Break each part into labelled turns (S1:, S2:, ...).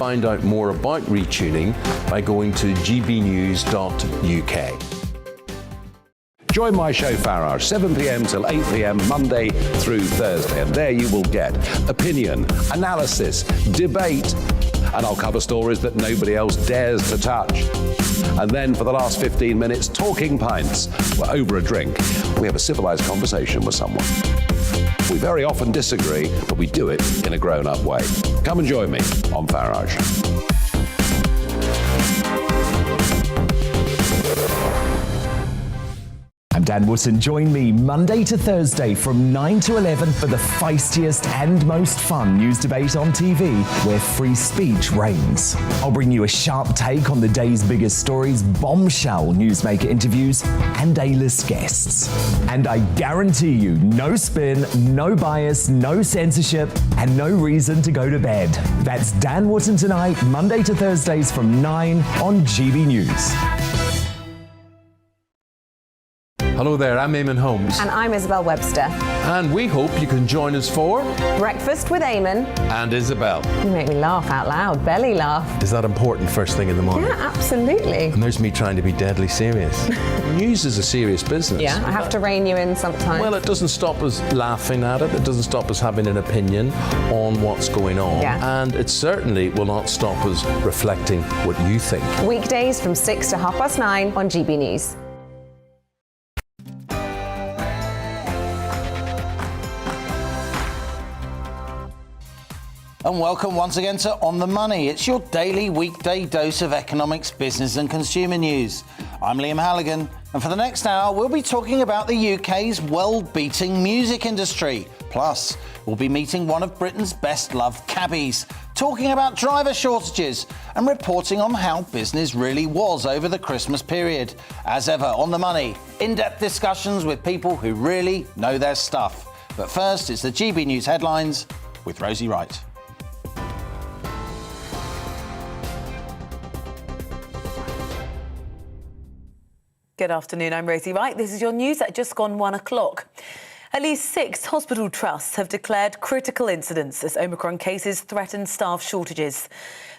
S1: Find out more about retuning by going to gbnews.uk.
S2: Join my show Farage, 7 p.m. till 8 p.m. Monday through Thursday, and there you will get opinion, analysis, debate, and I'll cover stories that nobody else dares to touch. And then for the last 15 minutes, talking pints. We're over a drink. We have a civilized conversation with someone. We very often disagree, but we do it in a grown-up way. Come and join me on Farage.
S3: I'm Dan Wootton. Join me Monday to Thursday from 9 to 11 for the feistiest and most fun news debate on TV, where free speech reigns. I'll bring you a sharp take on the day's biggest stories, bombshell newsmaker interviews, and A-list guests. And I guarantee you, no spin, no bias, no censorship, and no reason to go to bed. That's Dan Wootton tonight, Monday to Thursdays from 9 on GB News.
S1: Hello there, I'm Eamon Holmes.
S4: And I'm Isabel Webster.
S1: And we hope you can join us for
S4: Breakfast with Eamon.
S1: And Isabel.
S4: You make me laugh out loud, belly laugh.
S1: Is that important first thing in the morning?
S4: Yeah, absolutely.
S1: And there's me trying to be deadly serious. News is a serious business.
S4: Yeah, I have to rein you in sometimes.
S1: Well, it doesn't stop us laughing at it. It doesn't stop us having an opinion on what's going on.
S4: Yeah.
S1: And it certainly will not stop us reflecting what you think.
S4: Weekdays from 6 to 9:30 on GB News.
S5: And welcome once again to On the Money. It's your daily weekday dose of economics, business and consumer news. I'm Liam Halligan, and for the next hour we'll be talking about the UK's world-beating music industry. Plus, we'll be meeting one of Britain's best-loved cabbies, talking about driver shortages and reporting on how business really was over the Christmas period. As ever, On the Money, in-depth discussions with people who really know their stuff. But first, it's the GB News headlines with Rosie Wright.
S6: Good afternoon, I'm Rosie Wright. This is your news at just gone 1 o'clock. At least 6 hospital trusts have declared critical incidents as Omicron cases threaten staff shortages.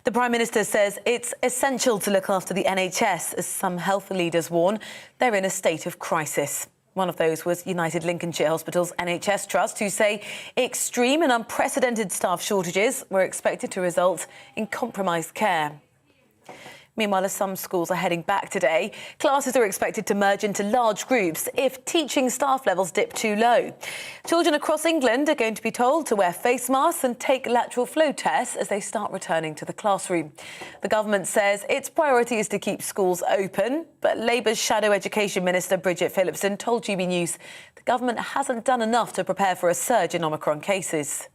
S6: The Prime Minister says it's essential to look after the NHS, as some health leaders warn they're in a state of crisis. One of those was United Lincolnshire Hospital's NHS Trust, who say extreme and unprecedented staff shortages were expected to result in compromised care. Meanwhile, as some schools are heading back today, classes are expected to merge into large groups if teaching staff levels dip too low. Children across England are going to be told to wear face masks and take lateral flow tests as they start returning to the classroom. The government says its priority is to keep schools open, but Labour's Shadow Education Minister Bridget Phillipson told GB News the government hasn't done enough to prepare for a surge in Omicron cases.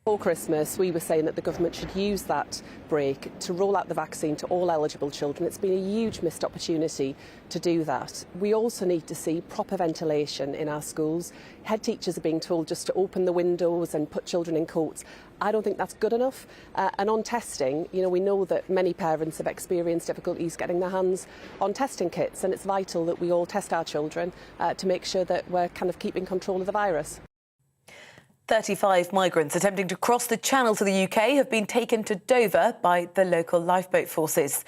S7: Before Christmas, we were saying that the government should use that break to roll out the vaccine to all eligible children. It's been a huge missed opportunity to do that. We also need to see proper ventilation in our schools. Head teachers are being told just to open the windows and put children in coats. I don't think that's good enough. And on testing, we know that many parents have experienced difficulties getting their hands on testing kits, and it's vital that we all test our children to make sure that we're kind of keeping control of the virus.
S6: 35 migrants attempting to cross the Channel to the UK have been taken to Dover by the local lifeboat forces.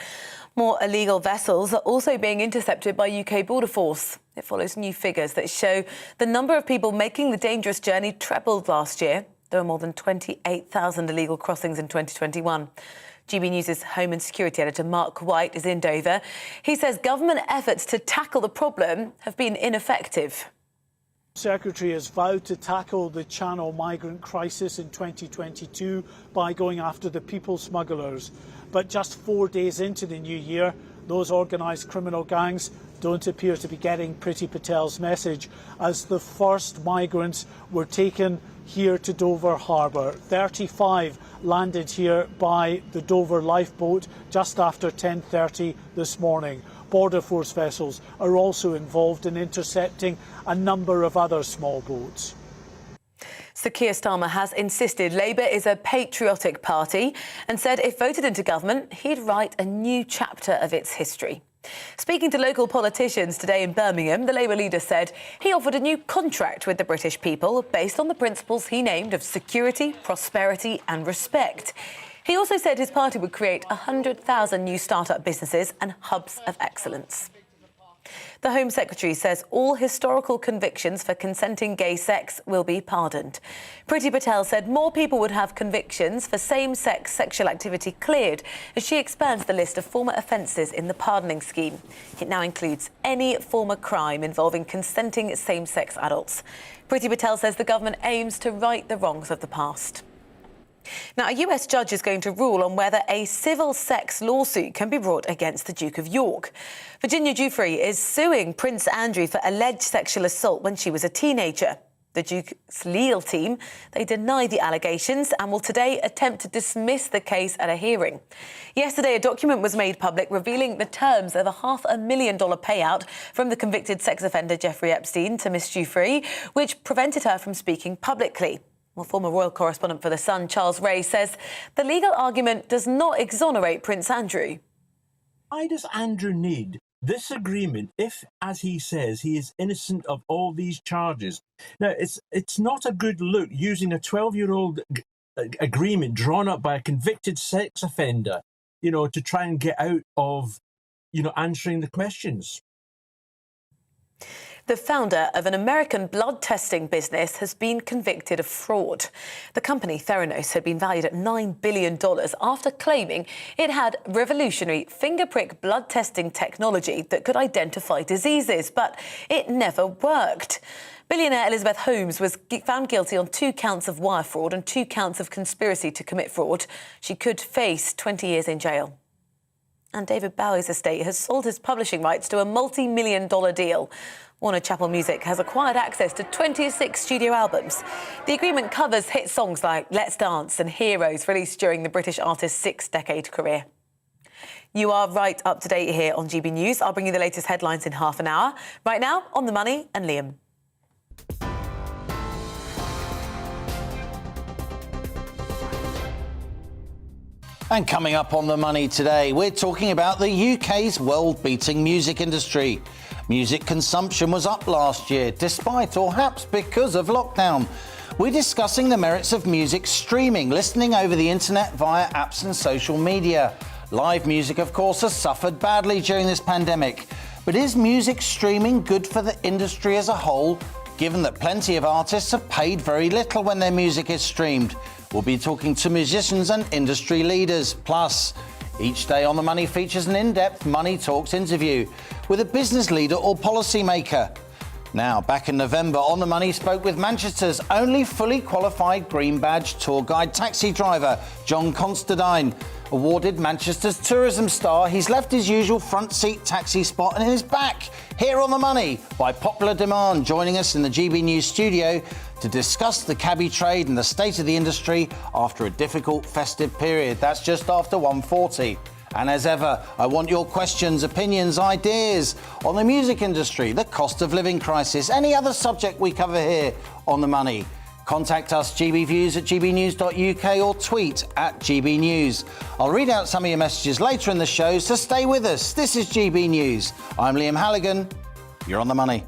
S6: More illegal vessels are also being intercepted by UK Border Force. It follows new figures that show the number of people making the dangerous journey trebled last year. There were more than 28,000 illegal crossings in 2021. GB News' Home and Security Editor Mark White is in Dover. He says government efforts to tackle the problem have been ineffective.
S8: Secretary has vowed to tackle the Channel migrant crisis in 2022 by going after the people smugglers. But just 4 days into the new year, those organised criminal gangs don't appear to be getting Priti Patel's message, as the first migrants were taken here to Dover Harbour. 35 landed here by the Dover lifeboat just after 10:30 this morning. Border Force vessels are also involved in intercepting a number of other small boats.
S6: Sir Keir Starmer has insisted Labour is a patriotic party and said if voted into government, he'd write a new chapter of its history. Speaking to local politicians today in Birmingham, the Labour leader said he offered a new contract with the British people based on the principles he named of security, prosperity and respect. He also said his party would create 100,000 new start-up businesses and hubs of excellence. The Home Secretary says all historical convictions for consenting gay sex will be pardoned. Priti Patel said more people would have convictions for same-sex sexual activity cleared as she expands the list of former offences in the pardoning scheme. It now includes any former crime involving consenting same-sex adults. Priti Patel says the government aims to right the wrongs of the past. Now, a US judge is going to rule on whether a civil sex lawsuit can be brought against the Duke of York. Virginia Giuffre is suing Prince Andrew for alleged sexual assault when she was a teenager. The Duke's legal team, they deny the allegations and will today attempt to dismiss the case at a hearing. Yesterday, a document was made public revealing the terms of a $500,000 payout from the convicted sex offender Jeffrey Epstein to Miss Giuffre, which prevented her from speaking publicly. Well, former royal correspondent for The Sun, Charles Ray, says the legal argument does not exonerate Prince Andrew.
S9: Why does Andrew need this agreement if, as he says, he is innocent of all these charges? Now, it's not a good look using a 12-year-old agreement drawn up by a convicted sex offender, to try and get out of, answering the questions.
S6: The founder of an American blood testing business has been convicted of fraud. The company, Theranos, had been valued at $9 billion after claiming it had revolutionary finger-prick blood testing technology that could identify diseases, but it never worked. Billionaire Elizabeth Holmes was found guilty on 2 counts of wire fraud and 2 counts of conspiracy to commit fraud. She could face 20 years in jail. And David Bowie's estate has sold his publishing rights to a multi-million-dollar deal. Warner Chappell Music has acquired access to 26 studio albums. The agreement covers hit songs like Let's Dance and Heroes, released during the British artist's 6-decade career. You are right up to date here on GB News. I'll bring you the latest headlines in half an hour. Right now, On the Money and Liam.
S5: And coming up on The Money today, we're talking about the UK's world-beating music industry. Music consumption was up last year, despite or perhaps because of lockdown. We're discussing the merits of music streaming, listening over the internet via apps and social media. Live music, of course, has suffered badly during this pandemic. But is music streaming good for the industry as a whole, given that plenty of artists have paid very little when their music is streamed? We'll be talking to musicians and industry leaders. Plus, each day on The Money features an in-depth Money Talks interview with a business leader or policymaker. Now, back in November, On the Money spoke with Manchester's only fully qualified green badge tour guide taxi driver, John Constantine. Awarded Manchester's tourism star, he's left his usual front seat taxi spot and is back here on The Money by popular demand, joining us in the GB News studio to discuss the cabbie trade and the state of the industry after a difficult festive period. That's just after 1:40. And as ever, I want your questions, opinions, ideas on the music industry, the cost of living crisis, any other subject we cover here on The Money. Contact us, gbviews@gbnews.uk, or tweet @gbnews. I'll read out some of your messages later in the show, so stay with us. This is GB News. I'm Liam Halligan. You're on The Money.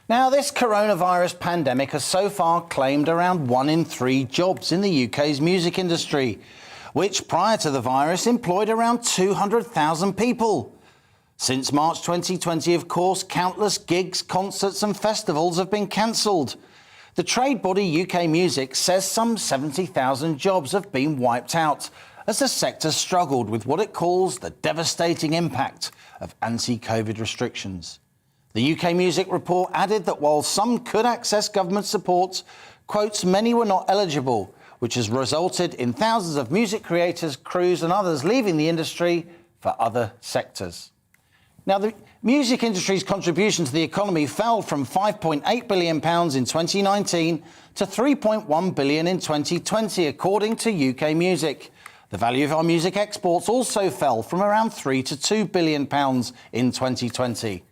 S5: Now, this coronavirus pandemic has so far claimed around 1 in 3 jobs in the UK's music industry, which prior to the virus employed around 200,000 people. Since March 2020, of course, countless gigs, concerts and festivals have been cancelled. The trade body UK Music says some 70,000 jobs have been wiped out as the sector struggled with what it calls the devastating impact of anti-COVID restrictions. The UK Music report added that while some could access government support, quotes, many were not eligible, which has resulted in thousands of music creators, crews and others leaving the industry for other sectors. Now, the music industry's contribution to the economy fell from £5.8 billion in 2019 to £3.1 billion in 2020, according to UK Music. The value of our music exports also fell from around £3 to £2 billion in 2020.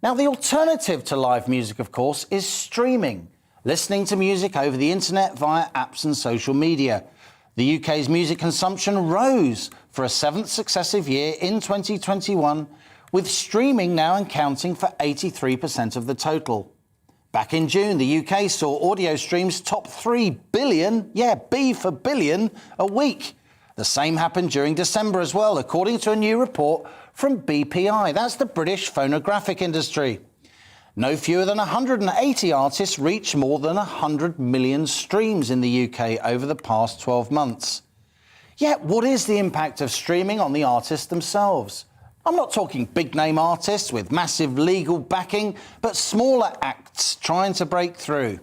S5: Now, the alternative to live music, of course, is streaming, listening to music over the internet via apps and social media. The UK's music consumption rose for a 7th successive year in 2021, with streaming now accounting for 83% of the total. Back in June, the UK saw audio streams top 3 billion, B for billion, a week. The same happened during December as well, according to a new report from BPI. That's the British phonographic industry. No fewer than 180 artists reached more than 100 million streams in the UK over the past 12 months. Yet, what is the impact of streaming on the artists themselves? I'm not talking big-name artists with massive legal backing, but smaller acts trying to break through.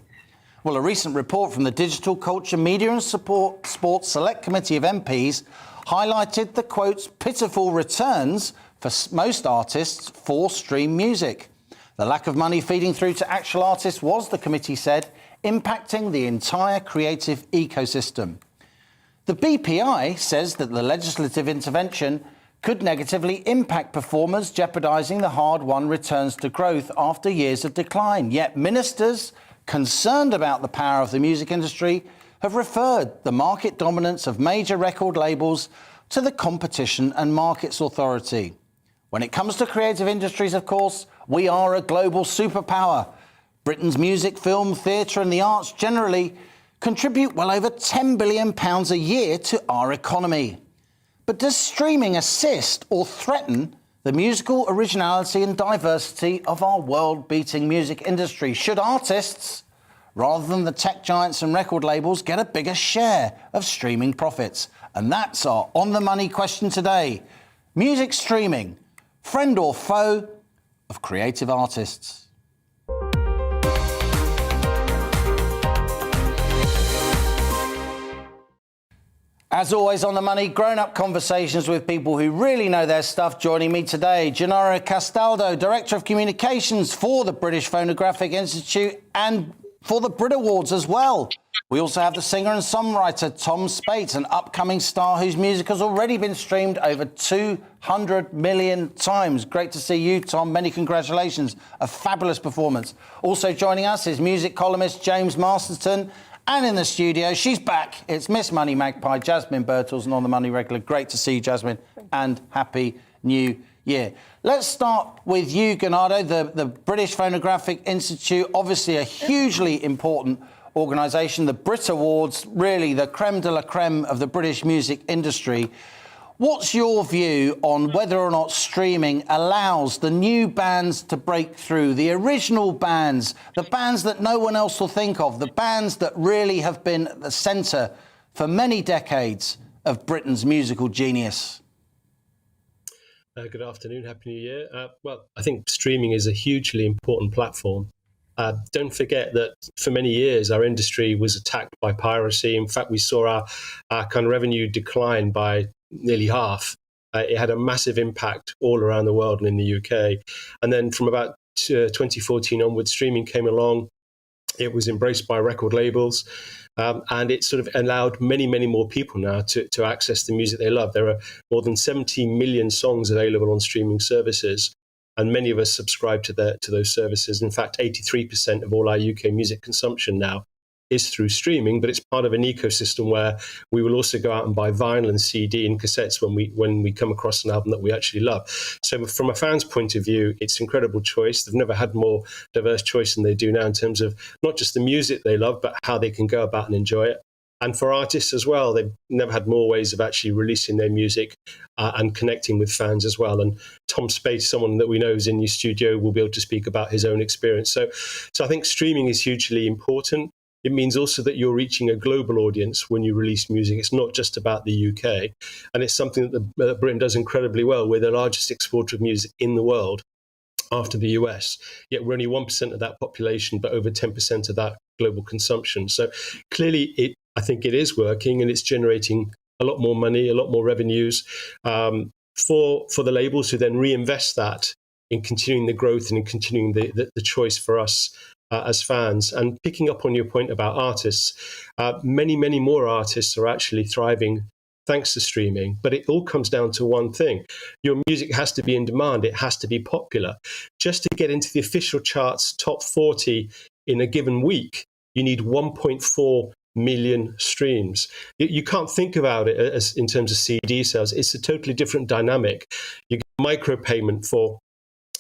S5: Well, a recent report from the Digital Culture, Media and Sports Select Committee of MPs highlighted the, quote, pitiful returns for most artists for stream music. The lack of money feeding through to actual artists was, the committee said, impacting the entire creative ecosystem. The BPI says that the legislative intervention could negatively impact performers, jeopardising the hard-won returns to growth after years of decline. Yet ministers, concerned about the power of the music industry, have referred the market dominance of major record labels to the Competition and Markets Authority. When it comes to creative industries, of course, we are a global superpower. Britain's music, film, theatre and the arts generally contribute well over £10 billion a year to our economy. But does streaming assist or threaten the musical originality and diversity of our world-beating music industry? Should artists, rather than the tech giants and record labels, get a bigger share of streaming profits? And that's our on-the-money question today. Music streaming, friend or foe of creative artists? As always on the money, grown-up conversations with people who really know their stuff. Joining me today, Gennaro Castaldo, Director of Communications for the British Phonographic Institute and for the Brit Awards as well. We also have the singer and songwriter Tom Spates, an upcoming star whose music has already been streamed over 200 million times. Great to see you, Tom. Many congratulations. A fabulous performance. Also joining us is music columnist James Masterton. And in the studio, she's back. It's Miss Money Magpie, Jasmine Birtles, and On the Money regular. Great to see you, Jasmine, and Happy New Year. Let's start with you, Gennaro, the British Phonographic Institute, obviously a hugely important organisation. The Brit Awards, really the creme de la creme of the British music industry. What's your view on whether or not streaming allows the new bands to break through, the original bands, the bands that no one else will think of, the bands that really have been at the centre for many decades of Britain's musical genius?
S10: Good afternoon, Happy New Year. Well, I think streaming is a hugely important platform. Don't forget that for many years our industry was attacked by piracy. In fact, we saw our kind of revenue decline by nearly half. It had a massive impact all around the world and in the UK. And then from about 2014 onwards, streaming came along. It was embraced by record labels. And it sort of allowed many, many more people now to access the music they love. There are more than 70 million songs available on streaming services. And many of us subscribe to those services. In fact, 83% of all our UK music consumption now is through streaming, but it's part of an ecosystem where we will also go out and buy vinyl and CD and cassettes when we come across an album that we actually love. So from a fan's point of view, it's an incredible choice. They've never had more diverse choice than they do now in terms of not just the music they love, but how they can go about and enjoy it. And for artists as well, they've never had more ways of actually releasing their music and connecting with fans as well. And Tom Spates, someone that we know is in your studio, will be able to speak about his own experience. So I think streaming is hugely important. It means also that you're reaching a global audience when you release music. It's not just about the UK. And it's something that Britain does incredibly well. We're the largest exporter of music in the world after the US. Yet we're only 1% of that population, but over 10% of that global consumption. So clearly, I think it is working, and it's generating a lot more money, a lot more revenues for the labels who then reinvest that in continuing the growth and in continuing the choice for us as fans. And picking up on your point about artists, many, many more artists are actually thriving thanks to streaming. But it all comes down to one thing. Your music has to be in demand. It has to be popular. Just to get into the official charts, top 40 in a given week, you need 1.4 million streams. You can't think about it as in terms of CD sales. It's a totally different dynamic. You get micropayment for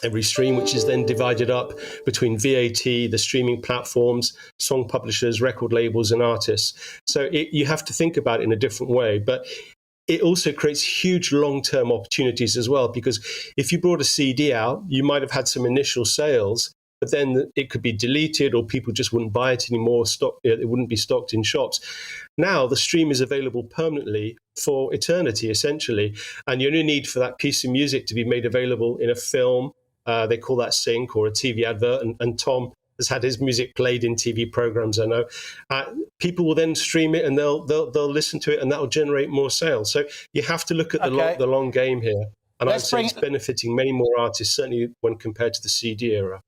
S10: every stream, which is then divided up between VAT, the streaming platforms, song publishers, record labels, and artists. So you have to think about it in a different way. But it also creates huge long-term opportunities as well, because if you brought a CD out, you might have had some initial sales, but then it could be deleted or people just wouldn't buy it anymore. It wouldn't be stocked in shops. Now the stream is available permanently for eternity, essentially. And you only need for that piece of music to be made available in a film. They call that sync, or a TV advert. And Tom has had his music played in TV programs, I know. People will then stream it and they'll listen to it, and that will generate more sales. So you have to look at the long game here. And I'd say it's benefiting many more artists, certainly when compared to the CD era.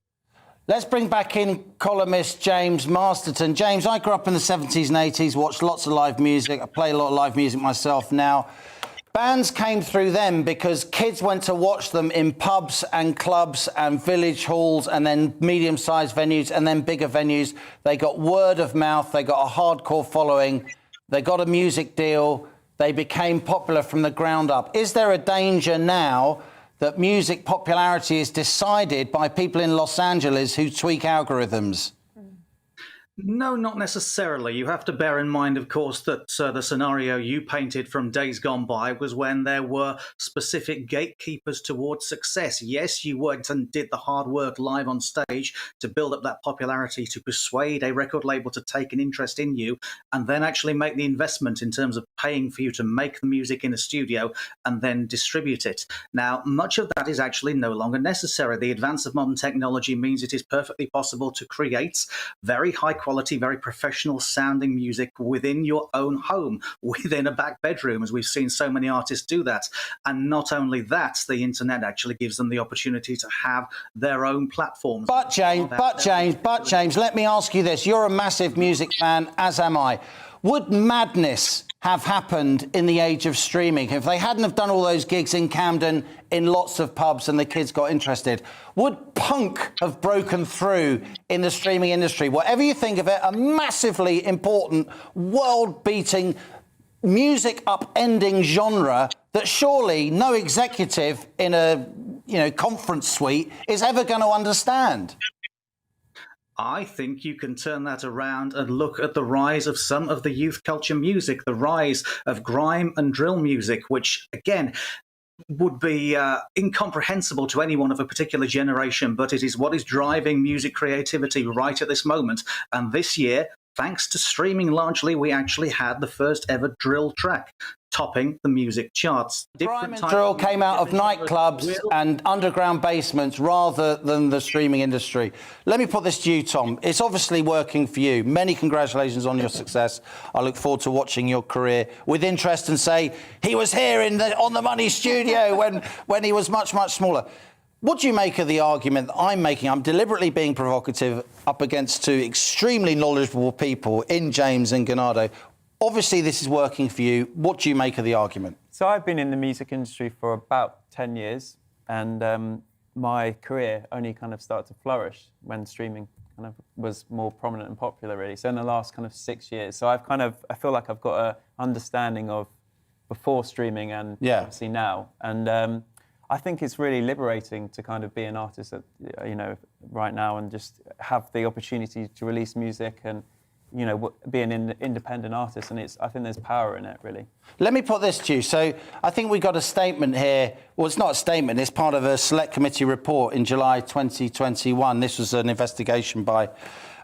S5: Let's bring back in columnist James Masterton. James, I grew up in the 70s and 80s, watched lots of live music. I play a lot of live music myself now. Bands came through them because kids went to watch them in pubs and clubs and village halls, and then medium-sized venues, and then bigger venues. They got word of mouth. They got a hardcore following. They got a music deal. They became popular from the ground up. Is there a danger now that music popularity is decided by people in Los Angeles who tweak algorithms?
S11: No, not necessarily. You have to bear in mind, of course, that the scenario you painted from days gone by was when there were specific gatekeepers towards success. Yes, you went and did the hard work live on stage to build up that popularity, to persuade a record label to take an interest in you, and then actually make the investment in terms of paying for you to make the music in a studio and then distribute it. Now, much of that is actually no longer necessary. The advance of modern technology means it is perfectly possible to create very high quality, very professional sounding music within your own home, within a back bedroom, as we've seen so many artists do that. And not only that, the internet actually gives them the opportunity to have their own platforms.
S5: But James, let me ask you this. You're a massive music fan, as am I. Would madness have happened in the age of streaming if they hadn't have done all those gigs in Camden in lots of pubs and the kids got interested? Would punk have broken through in the streaming industry? Whatever you think of it, a massively important, world-beating, music upending genre that surely no executive in a conference suite is ever going to understand.
S11: I think you can turn that around and look at the rise of some of the youth culture music, the rise of grime and drill music, which, again, would be incomprehensible to anyone of a particular generation, but it is what is driving music creativity right at this moment. And this year, thanks to streaming largely, we actually had the first ever drill track topping the music charts.
S5: Grime and drill came out of nightclubs and underground basements rather than the streaming industry. Let me put this to you, Tom. It's obviously working for you. Many congratulations on your success. I look forward to watching your career with interest and say, he was here in the On the Money studio when he was much, much smaller. What do you make of the argument that I'm making? I'm deliberately being provocative up against two extremely knowledgeable people in James and Ganado. Obviously, this is working for you. What do you make of the argument?
S12: So I've been in the music industry for about 10 years, and my career only kind of started to flourish when streaming kind of was more prominent and popular, really. So in the last kind of 6 years. So I feel like I've got an understanding of before streaming and obviously now. And I think it's really liberating to kind of be an artist at, right now and just have the opportunity to release music and be an independent artist, and I think there's power in it, really.
S5: Let me put this to you. So I think we got a statement here. Well, it's not a statement. It's part of a select committee report in July 2021. This was an investigation by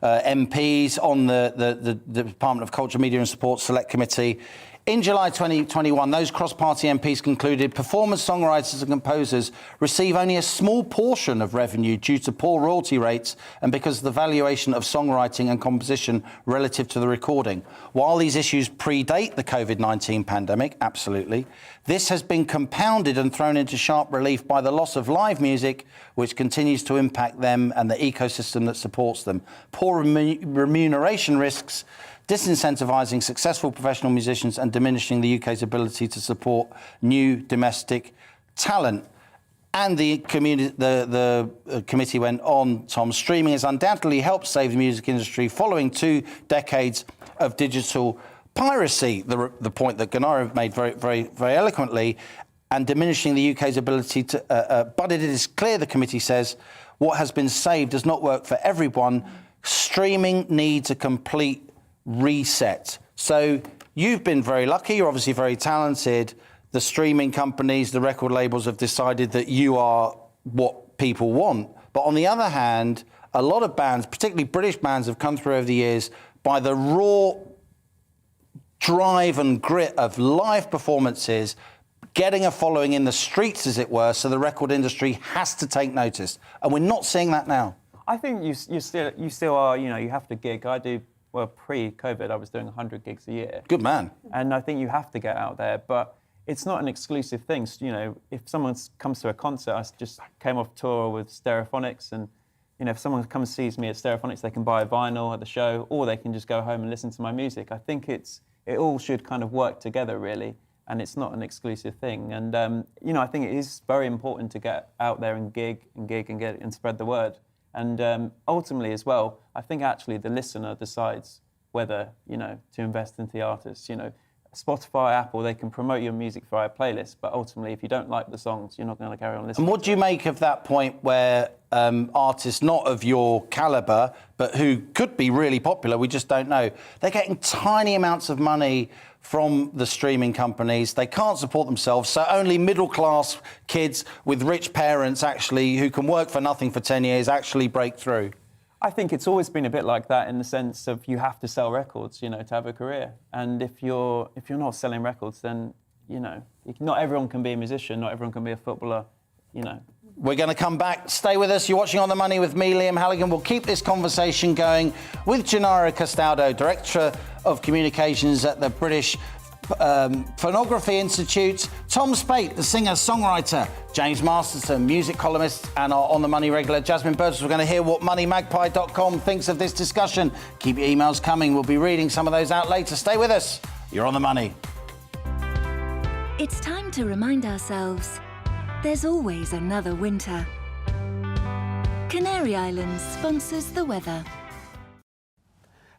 S5: MPs on the Department of Culture, Media and Sport Select Committee. In July 2021, those cross-party MPs concluded performers, songwriters and composers receive only a small portion of revenue due to poor royalty rates and because of the valuation of songwriting and composition relative to the recording. While these issues predate the COVID-19 pandemic, absolutely, this has been compounded and thrown into sharp relief by the loss of live music, which continues to impact them and the ecosystem that supports them. Poor remuneration risks, disincentivising successful professional musicians and diminishing the UK's ability to support new domestic talent. And the committee went on, Tom, streaming has undoubtedly helped save the music industry following 2 decades of digital piracy, the point that Ganaro made very, very, very eloquently. and diminishing the UK's ability to... but it is clear, the committee says, what has been saved does not work for everyone. Streaming needs a complete reset. So you've been very lucky. You're obviously very talented. The streaming companies, the record labels have decided that you are what people want. But on the other hand, a lot of bands, particularly British bands, have come through over the years by the raw drive and grit of live performances, getting a following in the streets, as it were, so the record industry has to take notice. And we're not seeing that now.
S12: I think you still are, you know, you have to gig. I do, well, pre-COVID, I was doing 100 gigs a year.
S5: Good man.
S12: And I think you have to get out there, but it's not an exclusive thing. You know, if someone comes to a concert, I just came off tour with Stereophonics, and, you know, if someone comes and sees me at Stereophonics, they can buy a vinyl at the show, or they can just go home and listen to my music. I think it all should kind of work together, really, and it's not an exclusive thing. And, you know, I think it is very important to get out there and gig and spread the word. And ultimately as well, I think actually the listener decides whether, you know, to invest into the artist. You know, Spotify, Apple, they can promote your music via playlist, but ultimately if you don't like the songs, you're not going to carry on listening.
S5: And what do you make of that point where artists not of your calibre, but who could be really popular, we just don't know, they're getting tiny amounts of money from the streaming companies. They can't support themselves, so only middle-class kids with rich parents actually, who can work for nothing for 10 years, actually break through?
S12: I think it's always been a bit like that in the sense of you have to sell records, you know, to have a career. And if you're not selling records, then, you know, not everyone can be a musician, not everyone can be a footballer, you know.
S5: We're going to come back. Stay with us. You're watching On the Money with me, Liam Halligan. We'll keep this conversation going with Gennaro Castaldo, Director of Communications at the British Phonography Institute, Tom Spate, the singer-songwriter, James Masterson, music columnist, and our On the Money regular, Jasmine Burgess. We're going to hear what moneymagpie.com thinks of this discussion. Keep your emails coming. We'll be reading some of those out later. Stay with us. You're On the Money.
S13: It's time to remind ourselves there's always another winter. Canary Islands sponsors the weather.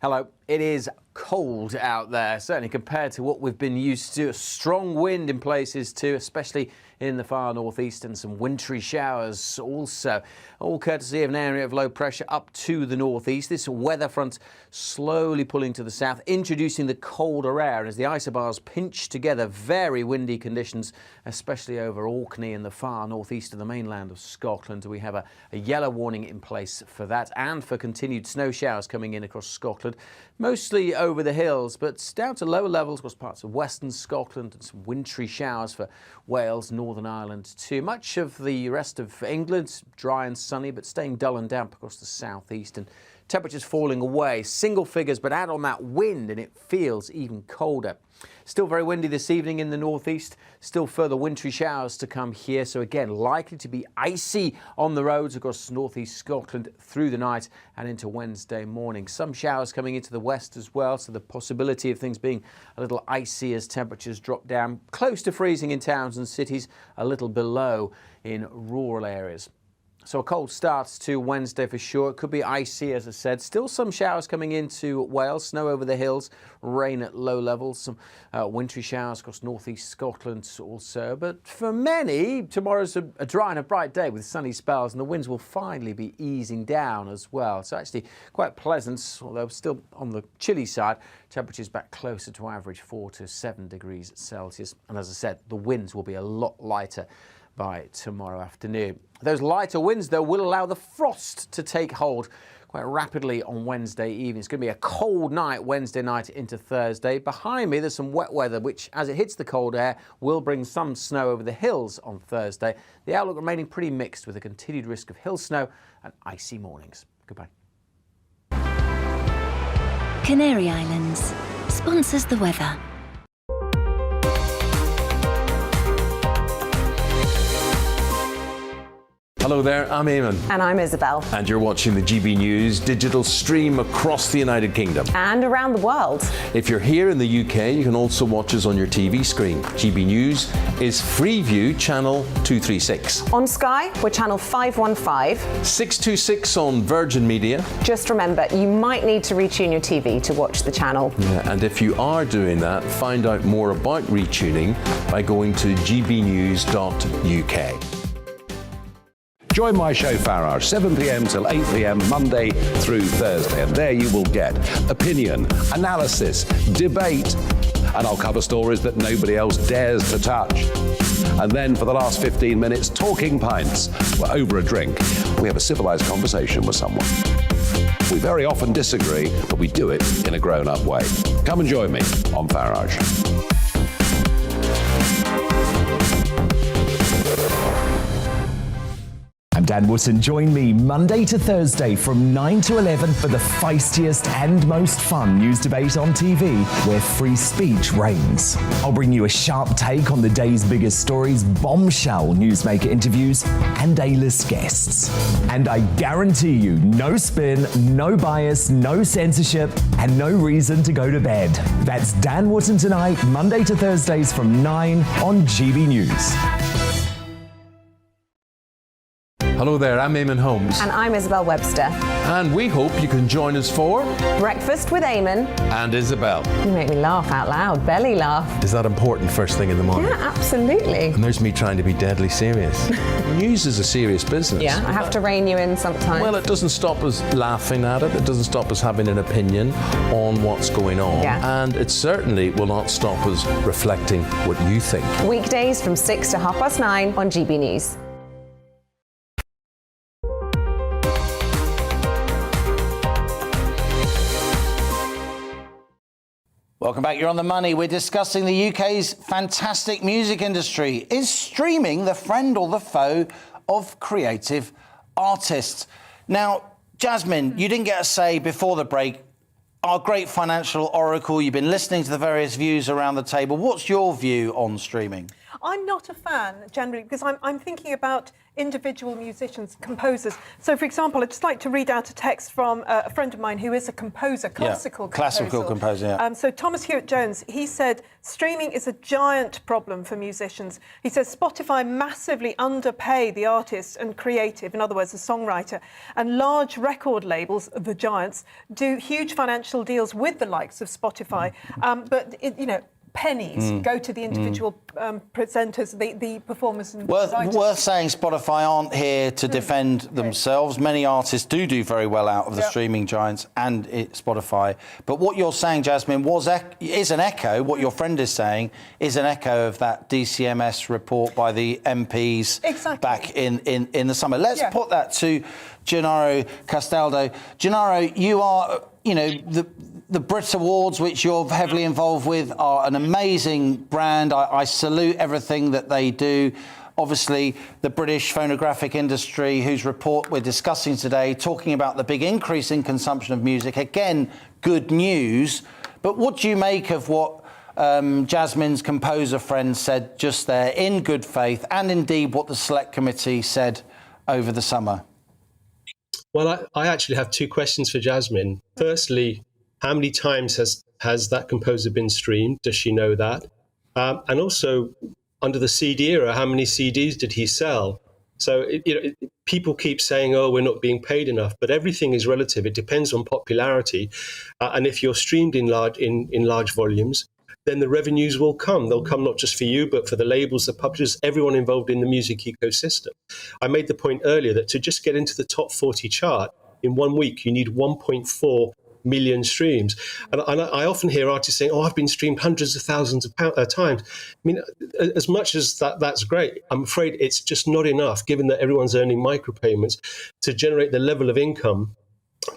S14: Hello. It is cold out there, certainly compared to what we've been used to. A strong wind in places too, especially in the far northeast, and some wintry showers also. All courtesy of an area of low pressure up to the northeast. This weather front slowly pulling to the south, introducing the colder air. And as the isobars pinch together, very windy conditions, especially over Orkney and the far northeast of the mainland of Scotland. We have a yellow warning in place for that, and for continued snow showers coming in across Scotland. Mostly over the hills, but down to lower levels across parts of western Scotland, and some wintry showers for Wales, Northern Ireland too. Much of the rest of England, dry and sunny, but staying dull and damp across the southeast, and temperatures falling away. Single figures, but add on that wind and it feels even colder. Still very windy this evening in the northeast. Still further wintry showers to come here. So again, likely to be icy on the roads across northeast Scotland through the night and into Wednesday morning. Some showers coming into the west as well. So the possibility of things being a little icy as temperatures drop down close to freezing in towns and cities, a little below in rural areas. So a cold start to Wednesday for sure. It could be icy, as I said. Still some showers coming into Wales, snow over the hills, rain at low levels, some wintry showers across northeast Scotland also. But for many, tomorrow's a dry and a bright day with sunny spells, and the winds will finally be easing down as well. So actually quite pleasant, although still on the chilly side. Temperatures back closer to average 4 to 7 degrees Celsius. And as I said, the winds will be a lot lighter by tomorrow afternoon. Those lighter winds, though, will allow the frost to take hold quite rapidly on Wednesday evening. It's going to be a cold night Wednesday night into Thursday. Behind me, there's some wet weather, which, as it hits the cold air, will bring some snow over the hills on Thursday. The outlook remaining pretty mixed, with a continued risk of hill snow and icy mornings. Goodbye.
S13: Canary Islands sponsors the weather.
S1: Hello there, I'm Eamon.
S4: And I'm Isabel.
S1: And you're watching the GB News digital stream across the United Kingdom.
S4: And around the world.
S1: If you're here in the UK, you can also watch us on your TV screen. GB News is Freeview channel 236.
S4: On Sky, we're channel 515.
S1: 626 on Virgin Media.
S4: Just remember, you might need to retune your TV to watch the channel.
S1: Yeah, and if you are doing that, find out more about retuning by going to gbnews.uk.
S2: Join my show Farage, 7 p.m. till 8 p.m. Monday through Thursday, and there you will get opinion, analysis, debate, and I'll cover stories that nobody else dares to touch. And then for the last 15 minutes, talking pints. We're over a drink. We have a civilized conversation with someone. We very often disagree, but we do it in a grown-up way. Come and join me on Farage.
S3: I'm Dan Wootton. Join me Monday to Thursday from 9 to 11 for the feistiest and most fun news debate on TV, where free speech reigns. I'll bring you a sharp take on the day's biggest stories, bombshell newsmaker interviews, and A-list guests. And I guarantee you, no spin, no bias, no censorship, and no reason to go to bed. That's Dan Wootton tonight, Monday to Thursdays from 9 on GB News.
S1: Hello there, I'm Eamon Holmes.
S4: And I'm Isabel Webster.
S1: And we hope you can join us for
S4: Breakfast with Eamon.
S1: And Isabel.
S4: You make me laugh out loud, belly laugh.
S1: Is that important first thing in the morning?
S4: Yeah, absolutely.
S1: And there's me trying to be deadly serious. News is a serious business.
S4: Yeah, I have to rein you in sometimes.
S1: Well, it doesn't stop us laughing at it. It doesn't stop us having an opinion on what's going on.
S4: Yeah.
S1: And it certainly will not stop us reflecting what you think.
S4: Weekdays from 6 to 9:30 on GB News.
S5: Welcome back. You're on the money. We're discussing the UK's fantastic music industry. Is streaming the friend or the foe of creative artists? Now, Jasmine, you didn't get a say before the break. Our great financial oracle, you've been listening to the various views around the table. What's your view on streaming?
S15: I'm not a fan, generally, because I'm thinking about individual musicians, composers. So, for example, I'd just like to read out a text from a friend of mine who is a composer, classical
S5: composer. Yeah.
S15: So Thomas Hewitt-Jones, he said, streaming is a giant problem for musicians. He says Spotify massively underpay the artist and creative, in other words, the songwriter, and large record labels, the giants, do huge financial deals with the likes of Spotify. But, pennies go to the individual presenters, the performers and writers.
S5: Worth saying Spotify aren't here to defend themselves. Many artists do very well out of the streaming giants and Spotify. But what you're saying, Jasmine, is an echo. What your friend is saying is an echo of that DCMS report by the MPs back in the summer. Let's put that to Gennaro Castaldo. Gennaro, you are, the Brit Awards, which you're heavily involved with, are an amazing brand. I salute everything that they do. Obviously, the British phonographic industry, whose report we're discussing today, talking about the big increase in consumption of music. Again, good news. But what do you make of what Jasmine's composer friend said just there, in good faith, and indeed what the Select Committee said over the summer?
S10: Well, I actually have two questions for Jasmine. Firstly, how many times has that composer been streamed? Does she know that? And also, under the CD era, how many CDs did he sell? So people keep saying, "Oh, we're not being paid enough," but everything is relative. It depends on popularity, and if you're streamed in large volumes, then the revenues will come. They'll come not just for you, but for the labels, the publishers, everyone involved in the music ecosystem. I made the point earlier that to just get into the top 40 chart in 1 week, you need 1.4 million streams. And I often hear artists saying, "Oh, I've been streamed hundreds of thousands of times." I mean, as much as that's great, I'm afraid it's just not enough, given that everyone's earning micropayments, to generate the level of income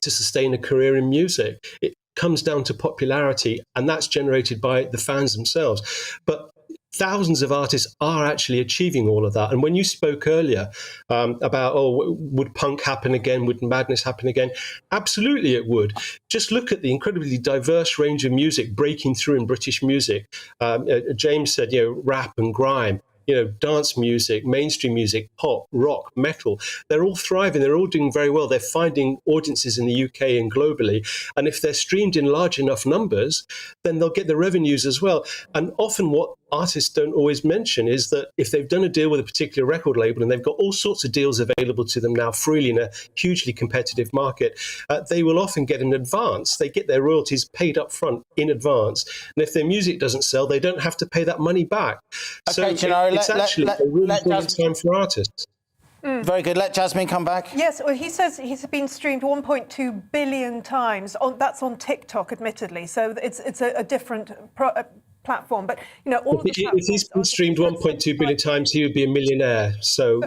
S10: to sustain a career in music. It comes down to popularity, and that's generated by the fans themselves. But thousands of artists are actually achieving all of that. And when you spoke earlier about, would punk happen again? Would madness happen again? Absolutely it would. Just look at the incredibly diverse range of music breaking through in British music. James said, rap and grime. dance music, mainstream music, pop, rock, metal, they're all thriving. They're all doing very well. They're finding audiences in the UK and globally. And if they're streamed in large enough numbers, then they'll get the revenues as well. And often what artists don't always mention is that if they've done a deal with a particular record label and they've got all sorts of deals available to them now freely in a hugely competitive market, they will often get an advance. They get their royalties paid up front in advance. And if their music doesn't sell, they don't have to pay that money back.
S5: Okay,
S10: So it's actually a really good time for artists.
S5: Very good. Let Jasmine come back.
S15: Yes, well, he says he's been streamed 1.2 billion times. That's on TikTok, admittedly. So it's a different platform. But, all of the
S10: if he's been streamed 1.2 billion times, he would be a millionaire. So,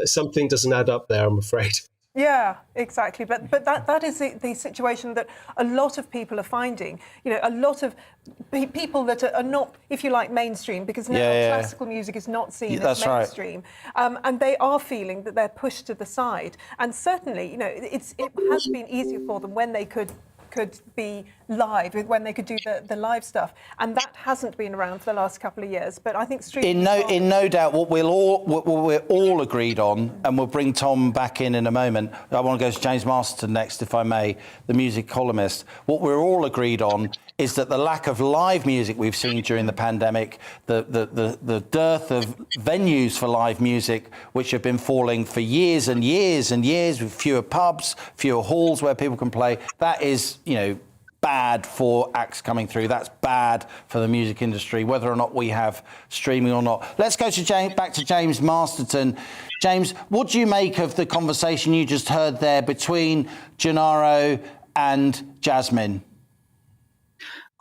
S10: something doesn't add up there, I'm afraid.
S15: Yeah, exactly. But that is the situation that a lot of people are finding. A lot of people that are not, if you like, mainstream, because now classical music is not seen as mainstream. Right. And they are feeling that they're pushed to the side. And certainly, it has been easier for them when they could be live, when they could do the live stuff, and that hasn't been around for the last couple of years. But I think streaming
S5: in no doubt what we're all agreed on, and we'll bring Tom back in a moment. I want to go to James Masterton next, if I may, the music columnist. What we're all agreed on is that the lack of live music we've seen during the pandemic, the dearth of venues for live music, which have been falling for years and years and years, with fewer pubs, fewer halls where people can play, that is, bad for acts coming through. That's bad for the music industry, whether or not we have streaming or not. Let's go to back to James Masterton. James, what do you make of the conversation you just heard there between Gennaro and Jasmine?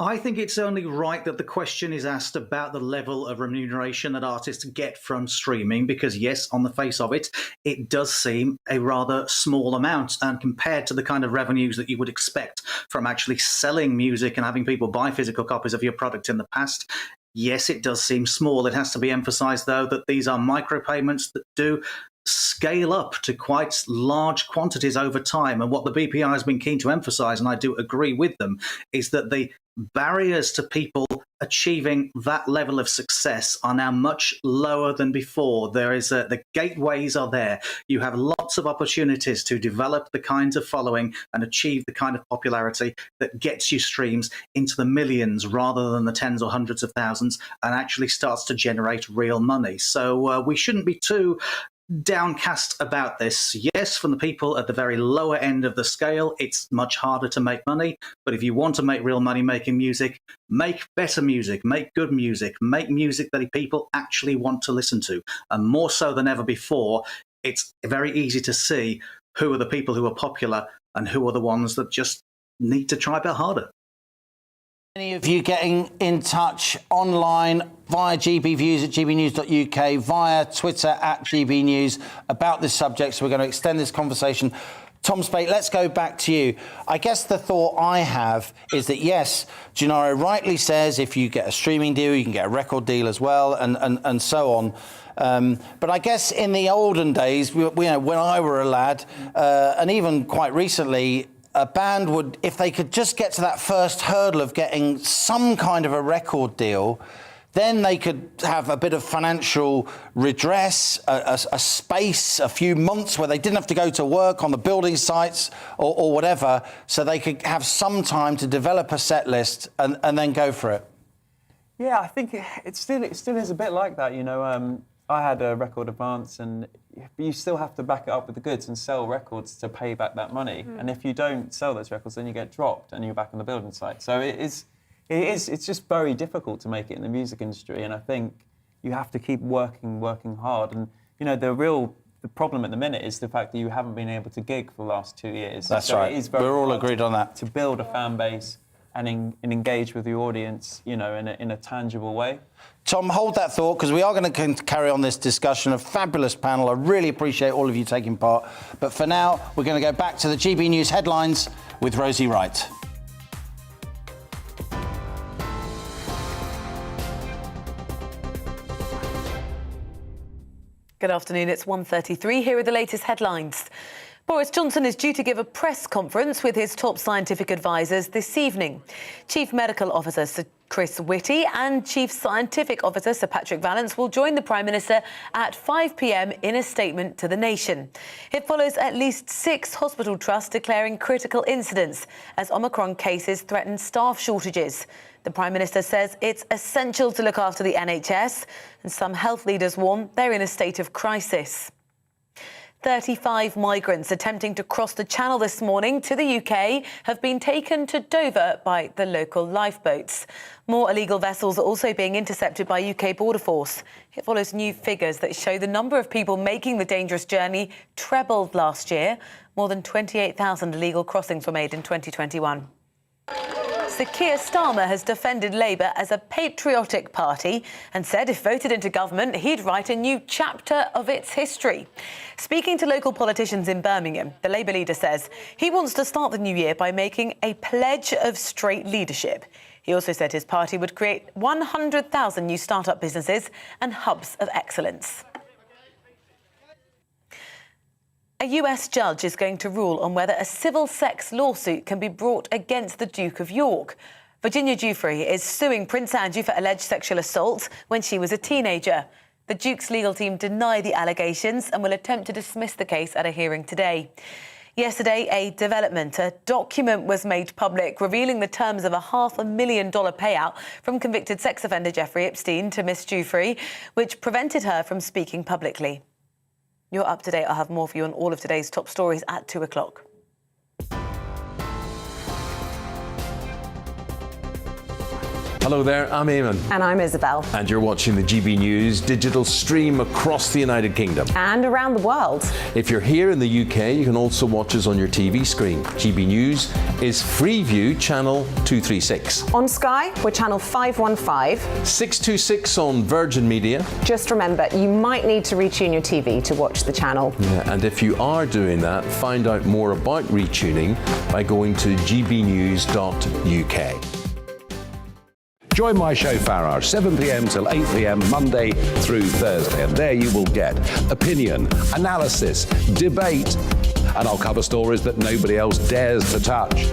S11: I think it's only right that the question is asked about the level of remuneration that artists get from streaming, because yes, on the face of it, it does seem a rather small amount. And compared to the kind of revenues that you would expect from actually selling music and having people buy physical copies of your product in the past, yes, it does seem small. It has to be emphasised, though, that these are micropayments that do scale up to quite large quantities over time. And what the BPI has been keen to emphasise, and I do agree with them, is that the barriers to people achieving that level of success are now much lower than before. There is the gateways are there. You have lots of opportunities to develop the kinds of following and achieve the kind of popularity that gets you streams into the millions rather than the tens or hundreds of thousands, and actually starts to generate real money. So we shouldn't be too downcast about this. Yes, from the people at the very lower end of the scale, it's much harder to make money. But if you want to make real money making music, make better music, make good music, make music that people actually want to listen to. And more so than ever before, it's very easy to see who are the people who are popular and who are the ones that just need to try a bit harder.
S5: Any of you getting in touch online via GBViews at gbnews.uk, via Twitter at GBNews about this subject, so we're going to extend this conversation. Tom Spate, let's go back to you. I guess the thought I have is that, yes, Gennaro rightly says if you get a streaming deal, you can get a record deal as well, and so on. But I guess in the olden days, when I were a lad, and even quite recently, a band would, if they could just get to that first hurdle of getting some kind of a record deal, then they could have a bit of financial redress, a space, a few months where they didn't have to go to work on the building sites or whatever, so they could have some time to develop a set list and then go for it.
S12: Yeah, I think it still is a bit like that, I had a record advance, and you still have to back it up with the goods and sell records to pay back that money. And if you don't sell those records, then you get dropped and you're back on the building site. So it's just very difficult to make it in the music industry. And I think you have to keep working hard. And the problem at the minute is the fact that you haven't been able to gig for the last 2 years.
S5: That's
S12: so
S5: right.
S12: It is very
S5: We're all
S12: hard
S5: agreed on that.
S12: To build a fan base and engage with the audience, in a tangible way.
S5: Tom, hold that thought, because we are going to carry on this discussion. A fabulous panel. I really appreciate all of you taking part. But for now, we're going to go back to the GB News headlines with Rosie Wright.
S6: Good afternoon, it's 1:33. Here are the latest headlines. Boris Johnson is due to give a press conference with his top scientific advisers this evening. Chief Medical Officer Sir Chris Whitty and Chief Scientific Officer Sir Patrick Vallance will join the Prime Minister at 5 p.m. in a statement to the nation. It follows at least 6 hospital trusts declaring critical incidents as Omicron cases threaten staff shortages. The Prime Minister says it's essential to look after the NHS, and some health leaders warn they're in a state of crisis. 35 migrants attempting to cross the Channel this morning to the UK have been taken to Dover by the local lifeboats. More illegal vessels are also being intercepted by UK Border Force. It follows new figures that show the number of people making the dangerous journey trebled last year. More than 28,000 illegal crossings were made in 2021. Sir Keir Starmer has defended Labour as a patriotic party and said if voted into government, he'd write a new chapter of its history. Speaking to local politicians in Birmingham, the Labour leader says he wants to start the new year by making a pledge of straight leadership. He also said his party would create 100,000 new start-up businesses and hubs of excellence. A US judge is going to rule on whether a civil sex lawsuit can be brought against the Duke of York. Virginia Giuffre is suing Prince Andrew for alleged sexual assault when she was a teenager. The Duke's legal team deny the allegations and will attempt to dismiss the case at a hearing today. Yesterday, a document was made public revealing the terms of a $500,000 payout from convicted sex offender Jeffrey Epstein to Miss Giuffre, which prevented her from speaking publicly. You're up to date. I'll have more for you on all of today's top stories at 2 o'clock.
S1: Hello there, I'm Eamon.
S4: And I'm Isabel.
S1: And you're watching the GB News digital stream across the United Kingdom.
S4: And around the world.
S1: If you're here in the UK, you can also watch us on your TV screen. GB News is Freeview channel 236.
S4: On Sky, we're channel 515.
S1: 626 on Virgin Media.
S4: Just remember, you might need to retune your TV to watch the channel.
S1: Yeah, and if you are doing that, find out more about retuning by going to gbnews.uk.
S2: Join my show Farage, 7 p.m. till 8 p.m. Monday through Thursday, and there you will get opinion, analysis, debate, and I'll cover stories that nobody else dares to touch.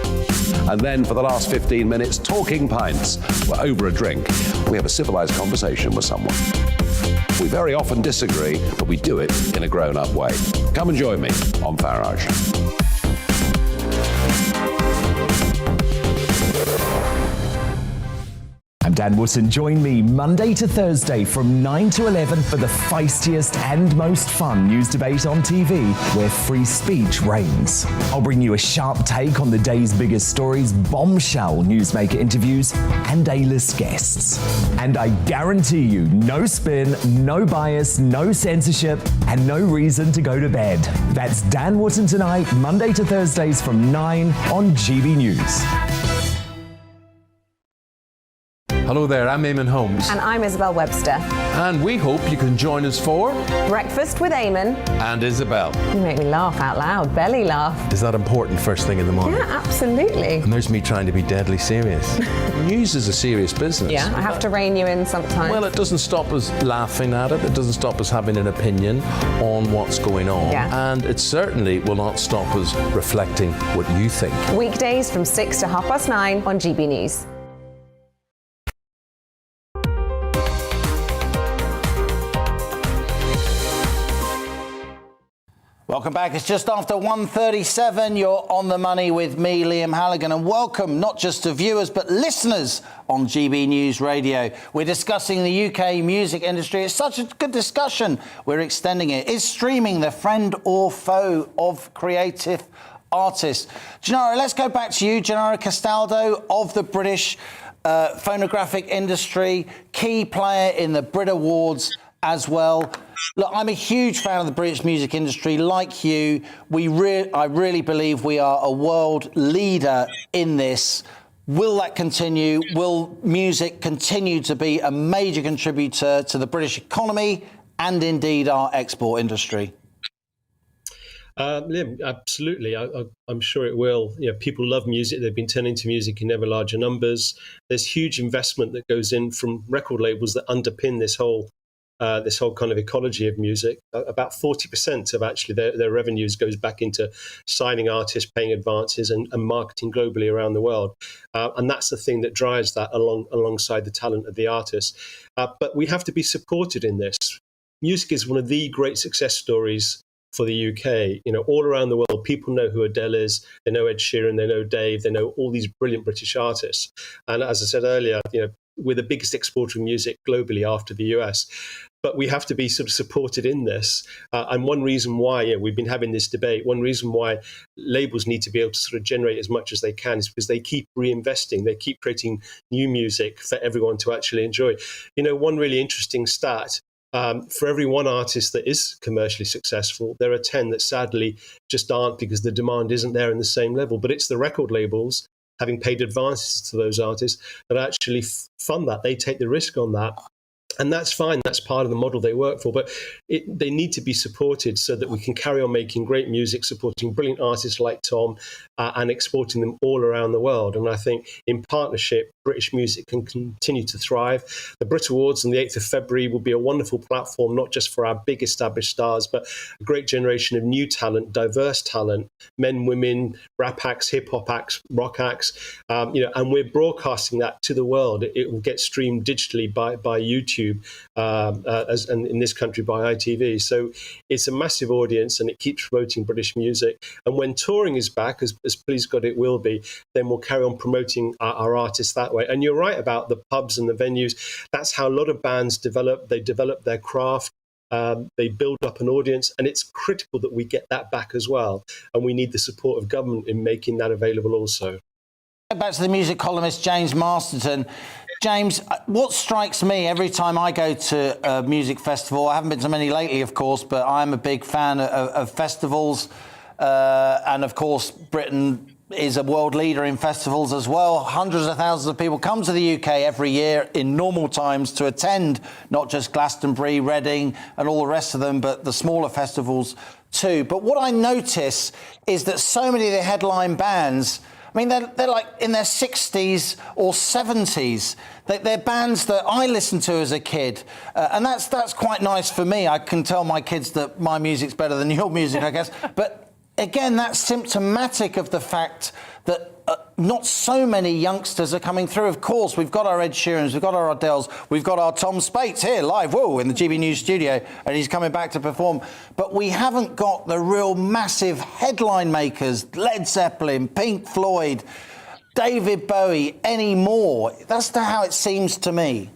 S2: And then for the last 15 minutes, talking pints. We're over a drink. We have a civilized conversation with someone. We very often disagree, but we do it in a grown-up way. Come and join me on Farage.
S3: I'm Dan Wootton. Join me Monday to Thursday from 9 to 11 for the feistiest and most fun news debate on TV, where free speech reigns. I'll bring you a sharp take on the day's biggest stories, bombshell newsmaker interviews, and A-list guests. And I guarantee you, no spin, no bias, no censorship, and no reason to go to bed. That's Dan Wootton tonight, Monday to Thursdays from 9 on GB News.
S1: Hello there, I'm Eamon Holmes.
S4: And I'm Isabel Webster.
S1: And we hope you can join us for
S4: Breakfast with Eamon.
S1: And Isabel.
S4: You make me laugh out loud, belly laugh.
S1: Is that important first thing in the morning?
S4: Yeah, absolutely.
S1: And there's me trying to be deadly serious. News is a serious business.
S4: Yeah, I have to rein you in sometimes.
S1: Well, it doesn't stop us laughing at it. It doesn't stop us having an opinion on what's going on.
S4: Yeah.
S1: And it certainly will not stop us reflecting what you think.
S4: Weekdays from 6 to 9:30 on GB News.
S5: Welcome back. It's just after 1:37. You're on the money with me, Liam Halligan, and welcome not just to viewers but listeners on GB News Radio. We're discussing the UK music industry. It's such a good discussion. We're extending it. Is streaming the friend or foe of creative artists? Gennaro, let's go back to you. Gennaro Castaldo of the British phonographic industry, key player in the Brit Awards as well. Look, I'm a huge fan of the British music industry. Like you, I really believe we are a world leader in this. Will that continue? Will music continue to be a major contributor to the British economy and indeed our export industry?
S10: Liam, absolutely. I'm sure it will. You know, people love music. They've been turning to music in ever larger numbers. There's huge investment that goes in from record labels that underpin this whole this whole kind of ecology of music. About 40% of actually their revenues goes back into signing artists, paying advances, and marketing globally around the world. And that's the thing that drives that alongside the talent of the artists. But we have to be supported in this. Music is one of the great success stories for the UK. You know, all around the world, people know who Adele is. They know Ed Sheeran. They know Dave. They know all these brilliant British artists. And as I said earlier, you know, we're the biggest exporter of music globally after the US. But we have to be sort of supported in this. And one reason why we've been having this debate, one reason why labels need to be able to sort of generate as much as they can is because they keep reinvesting. They keep creating new music for everyone to actually enjoy. You know, one really interesting stat, for every one artist that is commercially successful, there are 10 that sadly just aren't because the demand isn't there in the same level. But it's the record labels, having paid advances to those artists, that actually fund that. They take the risk on that. And that's fine. That's part of the model they work for. But they need to be supported so that we can carry on making great music, supporting brilliant artists like Tom, and exporting them all around the world. And I think in partnership, British music can continue to thrive. The Brit Awards on the 8th of February will be a wonderful platform, not just for our big established stars, but a great generation of new talent, diverse talent, men, women, rap acts, hip hop acts, rock acts, and we're broadcasting that to the world. It will get streamed digitally by YouTube. And in this country by ITV. So it's a massive audience and it keeps promoting British music. And when touring is back, as please God it will be, then we'll carry on promoting our artists that way. And you're right about the pubs and the venues. That's how a lot of bands develop. They develop their craft. They build up an audience, and it's critical that we get that back as well. And we need the support of government in making that available also.
S5: Back to the music columnist James Masterton. James, what strikes me every time I go to a music festival, I haven't been to many lately, of course, but I'm a big fan of festivals. And, of course, Britain is a world leader in festivals as well. Hundreds of thousands of people come to the UK every year in normal times to attend not just Glastonbury, Reading and all the rest of them, but the smaller festivals too. But what I notice is that so many of the headline bands, I mean, they're like in their 60s or 70s. They're bands that I listened to as a kid. And that's quite nice for me. I can tell my kids that my music's better than your music, I guess. But again, that's symptomatic of the fact that not so many youngsters are coming through. Of course, we've got our Ed Sheerans, we've got our Adeles, we've got our Tom Spates here live, in the GBNews studio, and he's coming back to perform. But we haven't got the real massive headline makers, Led Zeppelin, Pink Floyd, David Bowie anymore. That's how it seems to me.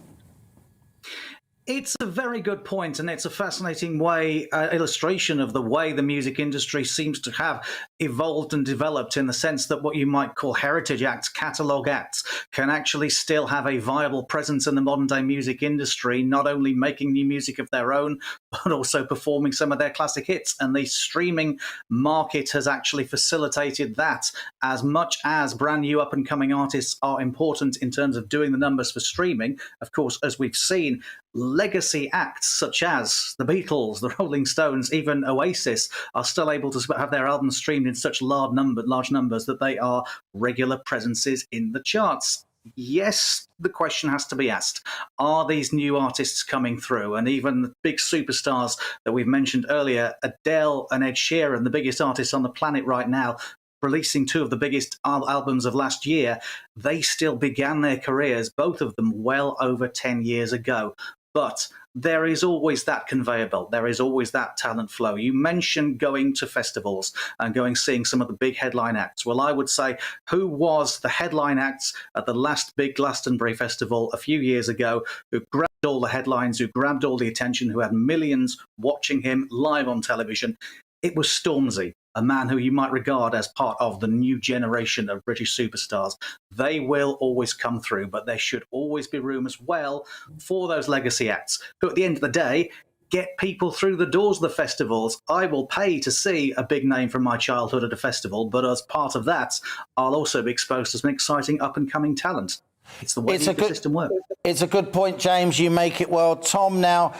S11: It's a very good point, and it's a fascinating illustration of the way the music industry seems to have evolved and developed, in the sense that what you might call heritage acts, catalogue acts, can actually still have a viable presence in the modern day music industry, not only making new music of their own, but also performing some of their classic hits. And the streaming market has actually facilitated that. As much as brand new up and coming artists are important in terms of doing the numbers for streaming, of course, as we've seen, legacy acts such as the Beatles, the Rolling Stones, even Oasis are still able to have their albums streamed in such large numbers that they are regular presences in the charts. Yes, the question has to be asked. Are these new artists coming through? And even the big superstars that we've mentioned earlier, Adele and Ed Sheeran, the biggest artists on the planet right now, releasing two of the biggest albums of last year, they still began their careers, both of them, well over 10 years ago. But there is always that conveyor belt. There is always that talent flow. You mentioned going to festivals and seeing some of the big headline acts. Well, I would say, who was the headline acts at the last big Glastonbury festival a few years ago, who grabbed all the headlines, who grabbed all the attention, who had millions watching him live on television? It was Stormzy, a man who you might regard as part of the new generation of British superstars. They will always come through, but there should always be room as well for those legacy acts, who at the end of the day get people through the doors of the festivals. I will pay to see a big name from my childhood at a festival, but as part of that, I'll also be exposed to some exciting up-and-coming talent. It's the way the system works.
S5: It's a good point, James. You make it well. Tom, now,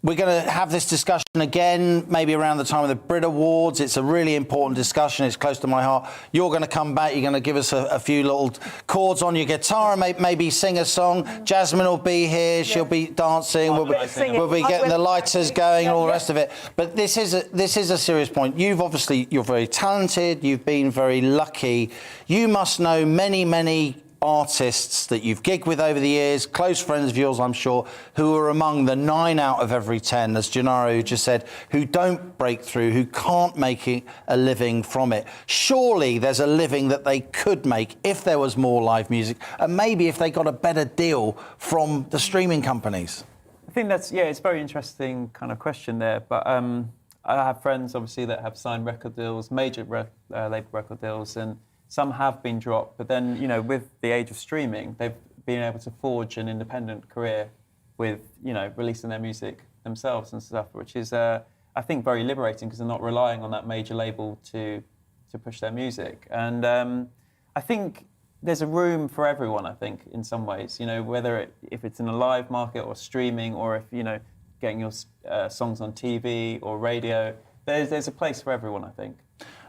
S5: We're going to have this discussion again, maybe around the time of the Brit Awards. It's a really important discussion. It's close to my heart. You're going to come back. You're going to give us a few little chords on your guitar and maybe sing a song. Jasmine will be here. She'll be dancing. We'll be getting the lighters going and all the rest of it. But this is a serious point. You're very talented. You've been very lucky. You must know many artists that you've gigged with over the years, close friends of yours, I'm sure, who are among the 9 out of every 10, as Gennaro just said, who don't break through, who can't make a living from it. Surely there's a living that they could make if there was more live music, and maybe if they got a better deal from the streaming companies.
S12: I think it's a very interesting kind of question there, but I have friends, obviously, that have signed record deals, major label record deals, and some have been dropped, but then, with the age of streaming, they've been able to forge an independent career with, releasing their music themselves and stuff, which is, I think, very liberating because they're not relying on that major label to push their music. And I think there's a room for everyone, I think, in some ways, whether if it's in a live market or streaming, or if, getting your songs on TV or radio, there's a place for everyone, I think.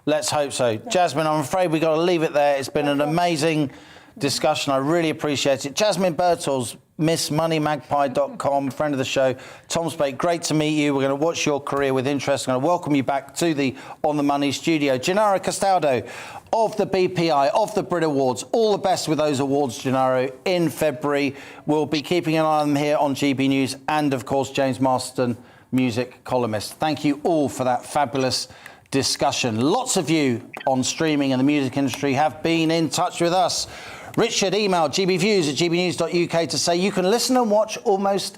S5: Let's hope so. Jasmine, I'm afraid we've got to leave it there. It's been an amazing discussion. I really appreciate it. Jasmine Birtles, MissMoneyMagpie.com, friend of the show. Tom Spate, great to meet you. We're going to watch your career with interest. I'm going to welcome you back to the On The Money studio. Gennaro Castaldo of the BPI, of the Brit Awards. All the best with those awards, Gennaro, in February. We'll be keeping an eye on them here on GB News, and, of course, James Marston, music columnist. Thank you all for that fabulous discussion. Lots of you on streaming and the music industry have been in touch with us. Richard emailed gbviews@gbnews.uk to say you can listen and watch almost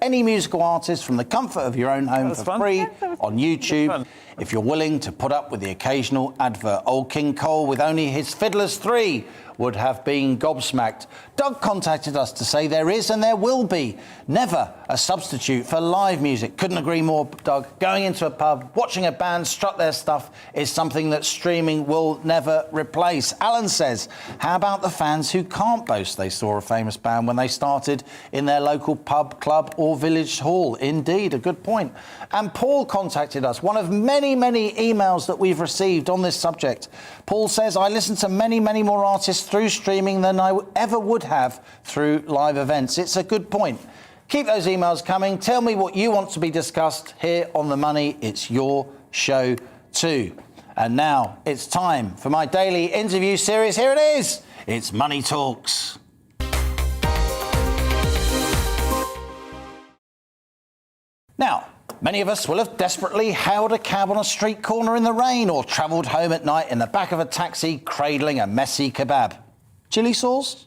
S5: any musical artist from the comfort of your own home for free on YouTube if you're willing to put up with the occasional advert. Old King Cole, with only his Fiddlers 3, would have been gobsmacked. Doug contacted us to say there is and there will be never a substitute for live music. Couldn't agree more, Doug. Going into a pub, watching a band strut their stuff is something that streaming will never replace. Alan says, how about the fans who can't boast they saw a famous band when they started in their local pub, club or village hall? Indeed, a good point. And Paul contacted us, one of many emails that we've received on this subject. Paul says, I listen to many more artists through streaming than I ever would have through live events. It's a good point. Keep those emails coming. Tell me what you want to be discussed here on The Money. It's your show too. And now it's time for my daily interview series. Here it is. It's Money Talks. Now, many of us will have desperately hailed a cab on a street corner in the rain, or travelled home at night in the back of a taxi cradling a messy kebab. Chili sauce?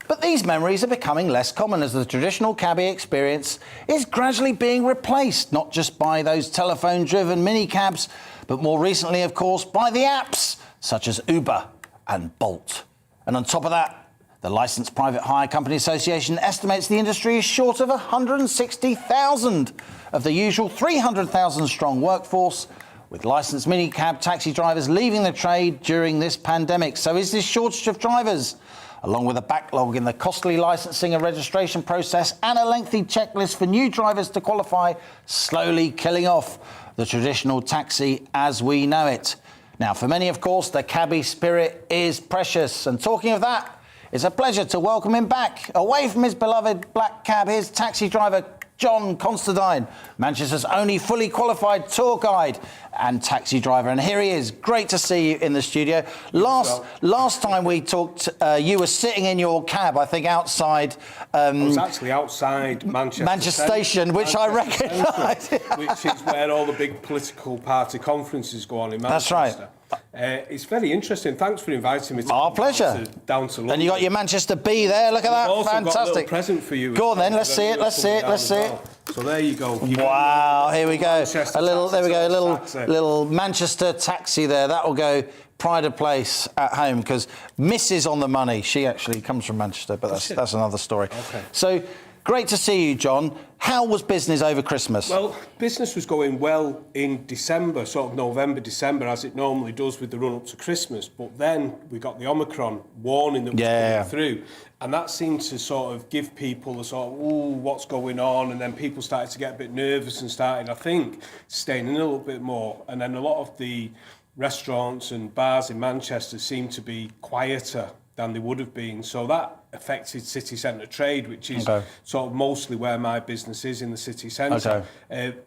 S5: But these memories are becoming less common as the traditional cabbie experience is gradually being replaced, not just by those telephone-driven minicabs, but more recently, of course, by the apps such as Uber and Bolt. And on top of that, the Licensed Private Hire Company Association estimates the industry is short of 160,000 of the usual 300,000 strong workforce, with licensed minicab taxi drivers leaving the trade during this pandemic. So is this shortage of drivers, along with a backlog in the costly licensing and registration process and a lengthy checklist for new drivers to qualify, slowly killing off the traditional taxi as we know it? Now, for many, of course, the cabbie spirit is precious. And talking of that, it's a pleasure to welcome him back. Away from his beloved black cab, here's taxi driver John Constantine, Manchester's only fully qualified tour guide and taxi driver. And here he is. Great to see you in the studio. Last time we talked, you were sitting in your cab, I think, outside...
S16: I was actually outside Manchester
S5: Station, which I recognise.
S16: Which is where all the big political party conferences go on in Manchester.
S5: That's right.
S16: It's very interesting. Thanks for inviting me.
S5: Our pleasure.
S16: Down to London.
S5: And you got your Manchester Bee there. Look at that.
S16: Also
S5: fantastic.
S16: Got a little present for you.
S5: Go on then. Let's see it. Let's see it.
S16: So there you go.
S5: Wow. Here we go. There we go. A little Manchester taxi there. That will go pride of place at home, because Mrs. On The Money, she actually comes from Manchester, but that's another story.
S16: Okay.
S5: So great to see you, John. How was business over Christmas?
S16: Well, business was going well in December, sort of November, December, as it normally does with the run-up to Christmas. But then we got the Omicron warning that was coming through. And that seemed to sort of give people a sort of, ooh, what's going on? And then people started to get a bit nervous and started, I think, staying in a little bit more. And then a lot of the restaurants and bars in Manchester seemed to be quieter than they would have been. So that affected city centre trade, which is sort of mostly where my business is, in the city centre.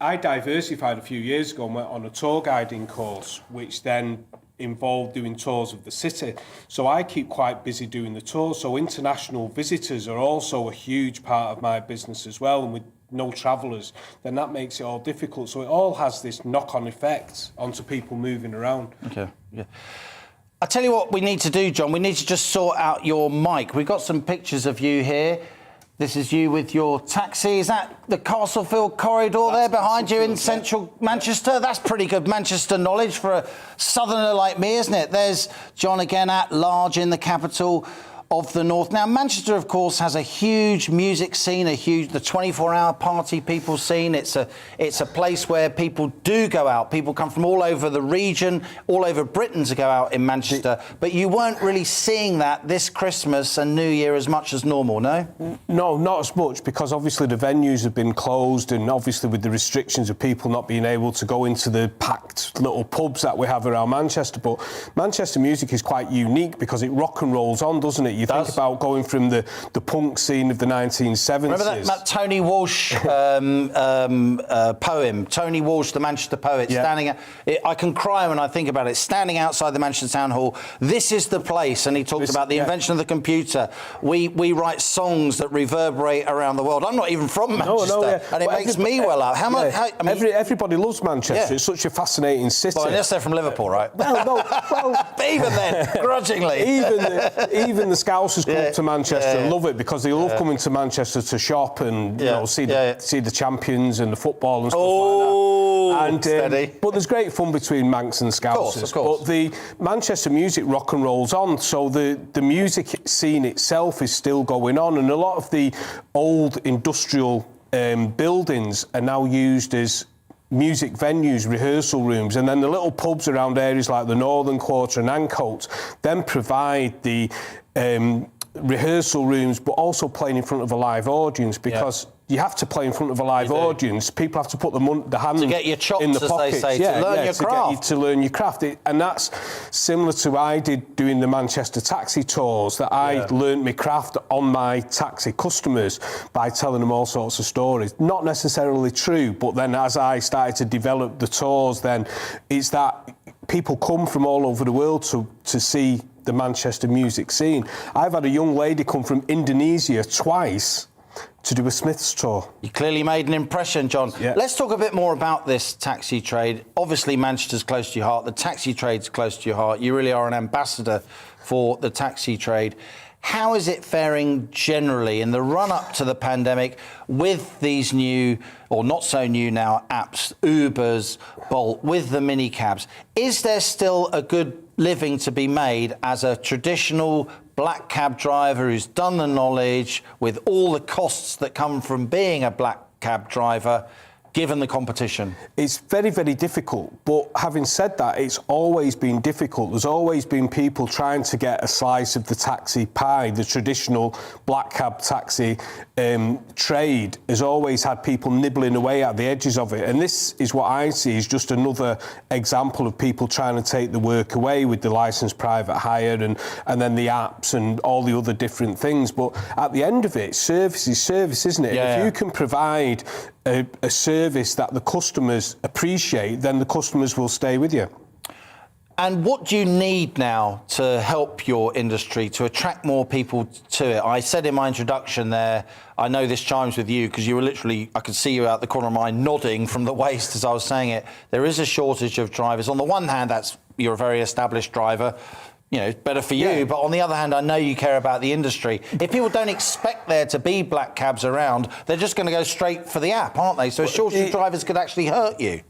S16: I diversified a few years ago and went on a tour guiding course, which then involved doing tours of the city. So I keep quite busy doing the tours. So international visitors are also a huge part of my business as well. And with no travellers, then that makes it all difficult. So it all has this knock-on effect onto people moving around.
S5: I tell you what we need to do, John. We need to just sort out your mic. We've got some pictures of you here. This is you with your taxi. Is that the Castlefield corridor there behind you in central Manchester? That's pretty good Manchester knowledge for a southerner like me, isn't it? There's John again at large in the capital of the north. Now, Manchester, of course, has a huge music scene, the 24-hour party people scene. It's a place where people do go out. People come from all over the region, all over Britain to go out in Manchester. But you weren't really seeing that this Christmas and New Year as much as normal, no?
S16: No, not as much, because obviously the venues have been closed, and obviously with the restrictions of people not being able to go into the packed little pubs that we have around Manchester. But Manchester music is quite unique because it rock and rolls on, doesn't it? You think about going from the punk scene of the 1970s.
S5: Remember that Tony Walsh poem? Tony Walsh, the Manchester poet, standing out. I can cry when I think about it. Standing outside the Manchester Town Hall, this is the place. And he talks about the invention of the computer. We write songs that reverberate around the world. I'm not even from Manchester, and it makes me well up. How much? I mean,
S16: everybody loves Manchester. It's such a fascinating city.
S5: Well, unless they're from Liverpool, right?
S16: Well,
S5: even then, grudgingly.
S16: Even the Scousers come to Manchester and love it, because they love coming to Manchester to shop and see the champions and the football and stuff like that. But there's great fun between Manx and Scousers.
S5: Of course.
S16: But the Manchester music rock and rolls on, so the music scene itself is still going on, and a lot of the old industrial buildings are now used as music venues, rehearsal rooms, and then the little pubs around areas like the Northern Quarter and Ancoats then provide the rehearsal rooms, but also playing in front of a live audience, because you have to play in front of a live audience. People have to put the hand
S5: to get your chops,
S16: in the
S5: as
S16: pockets.
S5: they say, to learn your craft.
S16: To learn your craft. And that's similar to I did doing the Manchester taxi tours, that I learned my craft on my taxi customers by telling them all sorts of stories. Not necessarily true, but then as I started to develop the tours, then it's that people come from all over the world to see the Manchester music scene. I've had a young lady come from Indonesia twice to do a Smiths tour.
S5: You clearly made an impression, John. Let's talk a bit more about this taxi trade. Obviously, Manchester's close to your heart. The taxi trade's close to your heart. You really are an ambassador for the taxi trade. How is it faring generally in the run-up to the pandemic with these new, or not so new now, apps, Ubers, Bolt, with the minicabs? Is there still a good living to be made as a traditional black cab driver who's done the knowledge, with all the costs that come from being a black cab driver, given the competition?
S16: It's very, very difficult. But having said that, it's always been difficult. There's always been people trying to get a slice of the taxi pie. The traditional black cab taxi trade has always had people nibbling away at the edges of it. And this is what I see is just another example of people trying to take the work away with the licensed private hire and then the apps and all the other different things. But at the end of it, service is service, isn't it? If you can provide a service that the customers appreciate, then the customers will stay with you.
S5: And what do you need now to help your industry, to attract more people to it? I said in my introduction there, I know this chimes with you because you were literally, I could see you out the corner of my eye nodding from the waist as I was saying it. There is a shortage of drivers. On the one hand, you're a very established driver. You know, better for you, but on the other hand, I know you care about the industry. If people don't expect there to be black cabs around, they're just going to go straight for the app, aren't they? So a shortage of drivers could actually hurt you.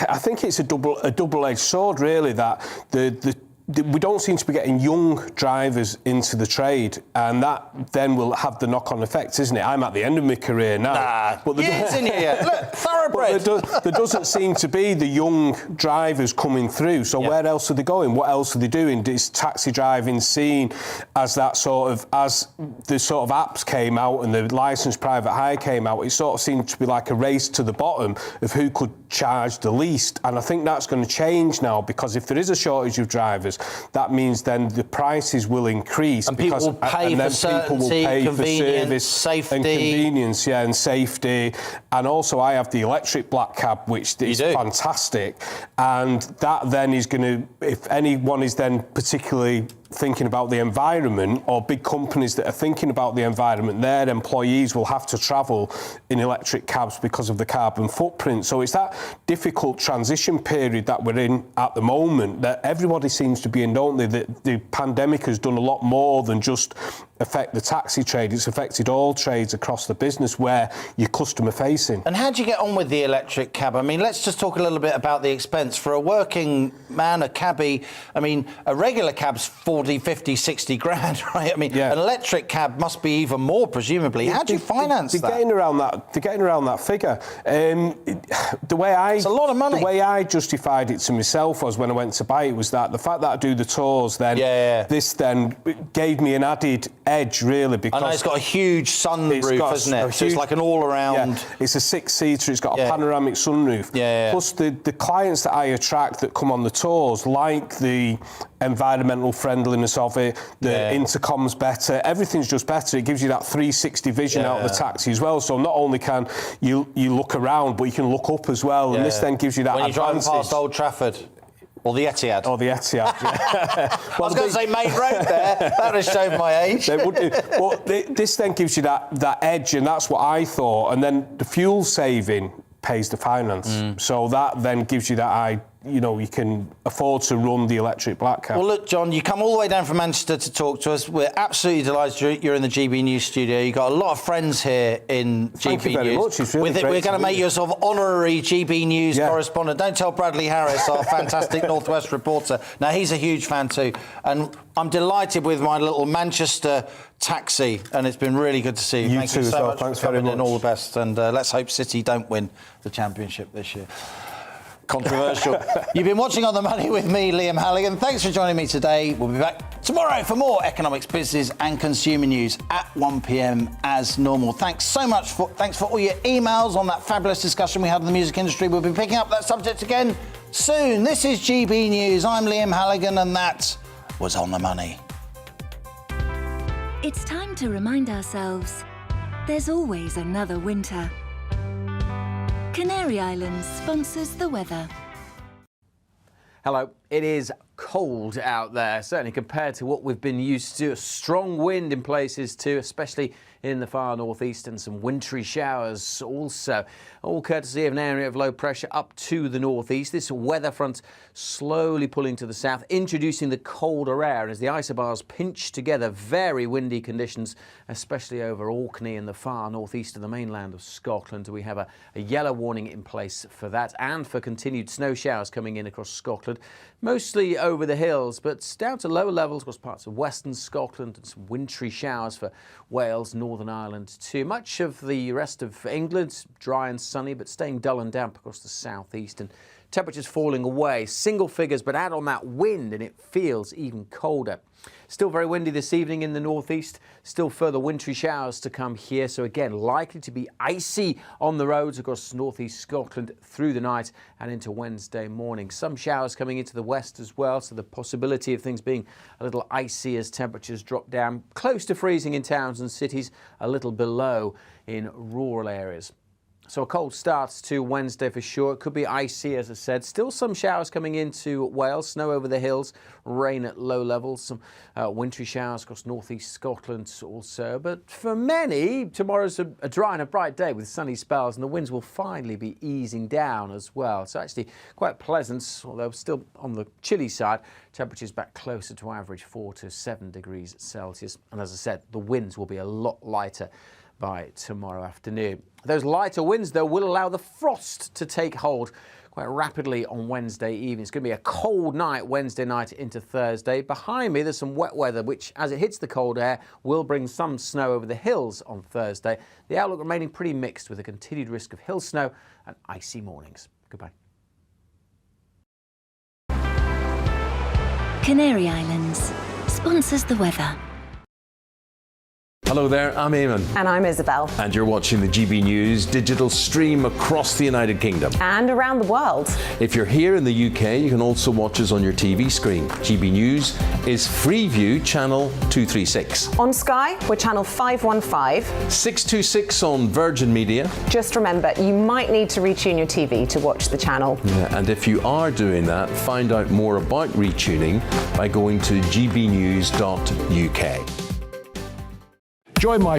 S16: I think it's a double-edged sword, really, that the we don't seem to be getting young drivers into the trade, and that then will have the knock-on effect, isn't it? I'm at the end of my career now.
S5: But years in here. Look, thoroughbred.
S16: There doesn't seem to be the young drivers coming through. So where else are they going? What else are they doing? Is taxi driving seen as that sort of, as the sort of apps came out and the licensed private hire came out, it sort of seemed to be like a race to the bottom of who could charge the least. And I think that's going to change now, because if there is a shortage of drivers, that means then the prices will increase.
S5: And people will pay for certainty, convenience, safety.
S16: And convenience, and safety. And also I have the electric black cab, which is fantastic. And that then is going to, if anyone is then particularly thinking about the environment, or big companies that are thinking about the environment, their employees will have to travel in electric cabs because of the carbon footprint. So it's that difficult transition period that we're in at the moment that everybody seems to be in, don't they? The pandemic has done a lot more than just affect the taxi trade. It's affected all trades across the business where you're customer facing.
S5: And how do you get on with the electric cab? I mean, let's just talk a little bit about the expense. For a working man, a cabbie, I mean, a regular cab's 40, 50, 60 grand, right? I mean, an electric cab must be even more, presumably. How do you finance that?
S16: They're getting around that figure. The way
S5: it's a lot of money.
S16: The way I justified it to myself was, when I went to buy it, was that the fact that I do the tours, then this then gave me an added edge, really, because
S5: I know it's got a huge sunroof, hasn't it? So it's like an all-around.
S16: Yeah, it's a six-seater. It's got a panoramic sunroof. Plus, the clients that I attract that come on the tours like the environmental friendliness of it. The intercom's better. Everything's just better. It gives you that 360 vision out of the taxi as well. So not only can you look around, but you can look up as well. And this then gives you that
S5: when you're
S16: advantage.
S5: driving past Old Trafford. Or the Etihad.
S16: Or the Etihad,
S5: I was going to say Main Road there. That would have shown my age.
S16: But this then gives you that edge, and that's what I thought. And then the fuel saving pays the finance. So that then gives you that you can afford to run the electric black cab.
S5: Well, look, John, you come all the way down from Manchester to talk to us. We're absolutely delighted you're in the GB News studio. You've got a lot of friends here in GB News.
S16: Thank you very much. It's really great.
S5: We're going to make you a sort of honorary GB News correspondent. Don't tell Bradley Harris, our fantastic Northwest reporter. Now, he's a huge fan too. And I'm delighted with my little Manchester taxi, and it's been really good to see you. Thank you so much. Thanks for coming in. All the best. And let's hope City don't win the championship this year. Controversial. You've been watching On the Money with me, Liam Halligan. Thanks for joining me today. We'll be back tomorrow for more economics, business and consumer news at 1 p.m. as normal. Thanks so much. Thanks for all your emails on that fabulous discussion we had in the music industry. We'll be picking up that subject again soon. This is GB News. I'm Liam Halligan, and that was On the Money.
S13: It's time to remind ourselves there's always another winter. Canary Islands sponsors the weather.
S14: Hello. It is cold out there, certainly compared to what we've been used to. A strong wind in places too, especially in the far northeast, and some wintry showers also. All courtesy of an area of low pressure up to the northeast. This weather front slowly pulling to the south, introducing the colder air. And as the isobars pinch together, very windy conditions, especially over Orkney and the far northeast of the mainland of Scotland. We have a yellow warning in place for that, and for continued snow showers coming in across Scotland. Mostly over the hills, but down to lower levels across parts of western Scotland, and some wintry showers for Wales, Northern Ireland too. Much of the rest of England, dry and sunny, but staying dull and damp across the southeast, and temperatures falling away. Single figures, but add on that wind and it feels even colder. Still very windy this evening in the northeast. Still further wintry showers to come here. So again, likely to be icy on the roads across northeast Scotland through the night and into Wednesday morning. Some showers coming into the west as well. So the possibility of things being a little icy as temperatures drop down close to freezing in towns and cities, a little below in rural areas. So a cold start to Wednesday for sure. It could be icy, as I said. Still some showers coming into Wales, snow over the hills, rain at low levels, some wintry showers across northeast Scotland also. But for many, tomorrow's a dry and a bright day with sunny spells, and the winds will finally be easing down as well. So actually quite pleasant, although still on the chilly side. Temperatures back closer to average 4 to 7 degrees Celsius. And as I said, the winds will be a lot lighter by tomorrow afternoon. Those lighter winds, though, will allow the frost to take hold. quite rapidly on Wednesday evening. It's going to be a cold night Wednesday night into Thursday. Behind me, there's some wet weather, which, as it hits the cold air, will bring some snow over the hills on Thursday. The outlook remaining pretty mixed with a continued risk of hill snow and icy mornings. Goodbye.
S13: Canary Islands sponsors the weather.
S1: Hello there, I'm Eamon.
S4: And I'm Isabel.
S1: And you're watching the GB News digital stream across the United Kingdom.
S4: And around the world.
S1: If you're here in the UK, you can also watch us on your TV screen. GB News is Freeview channel 236.
S4: On Sky, we're channel 515.
S1: 626 on Virgin Media.
S4: Just remember, you might need to retune your TV to watch the channel.
S1: Yeah, and if you are doing that, find out more about retuning by going to gbnews.uk.
S2: Join my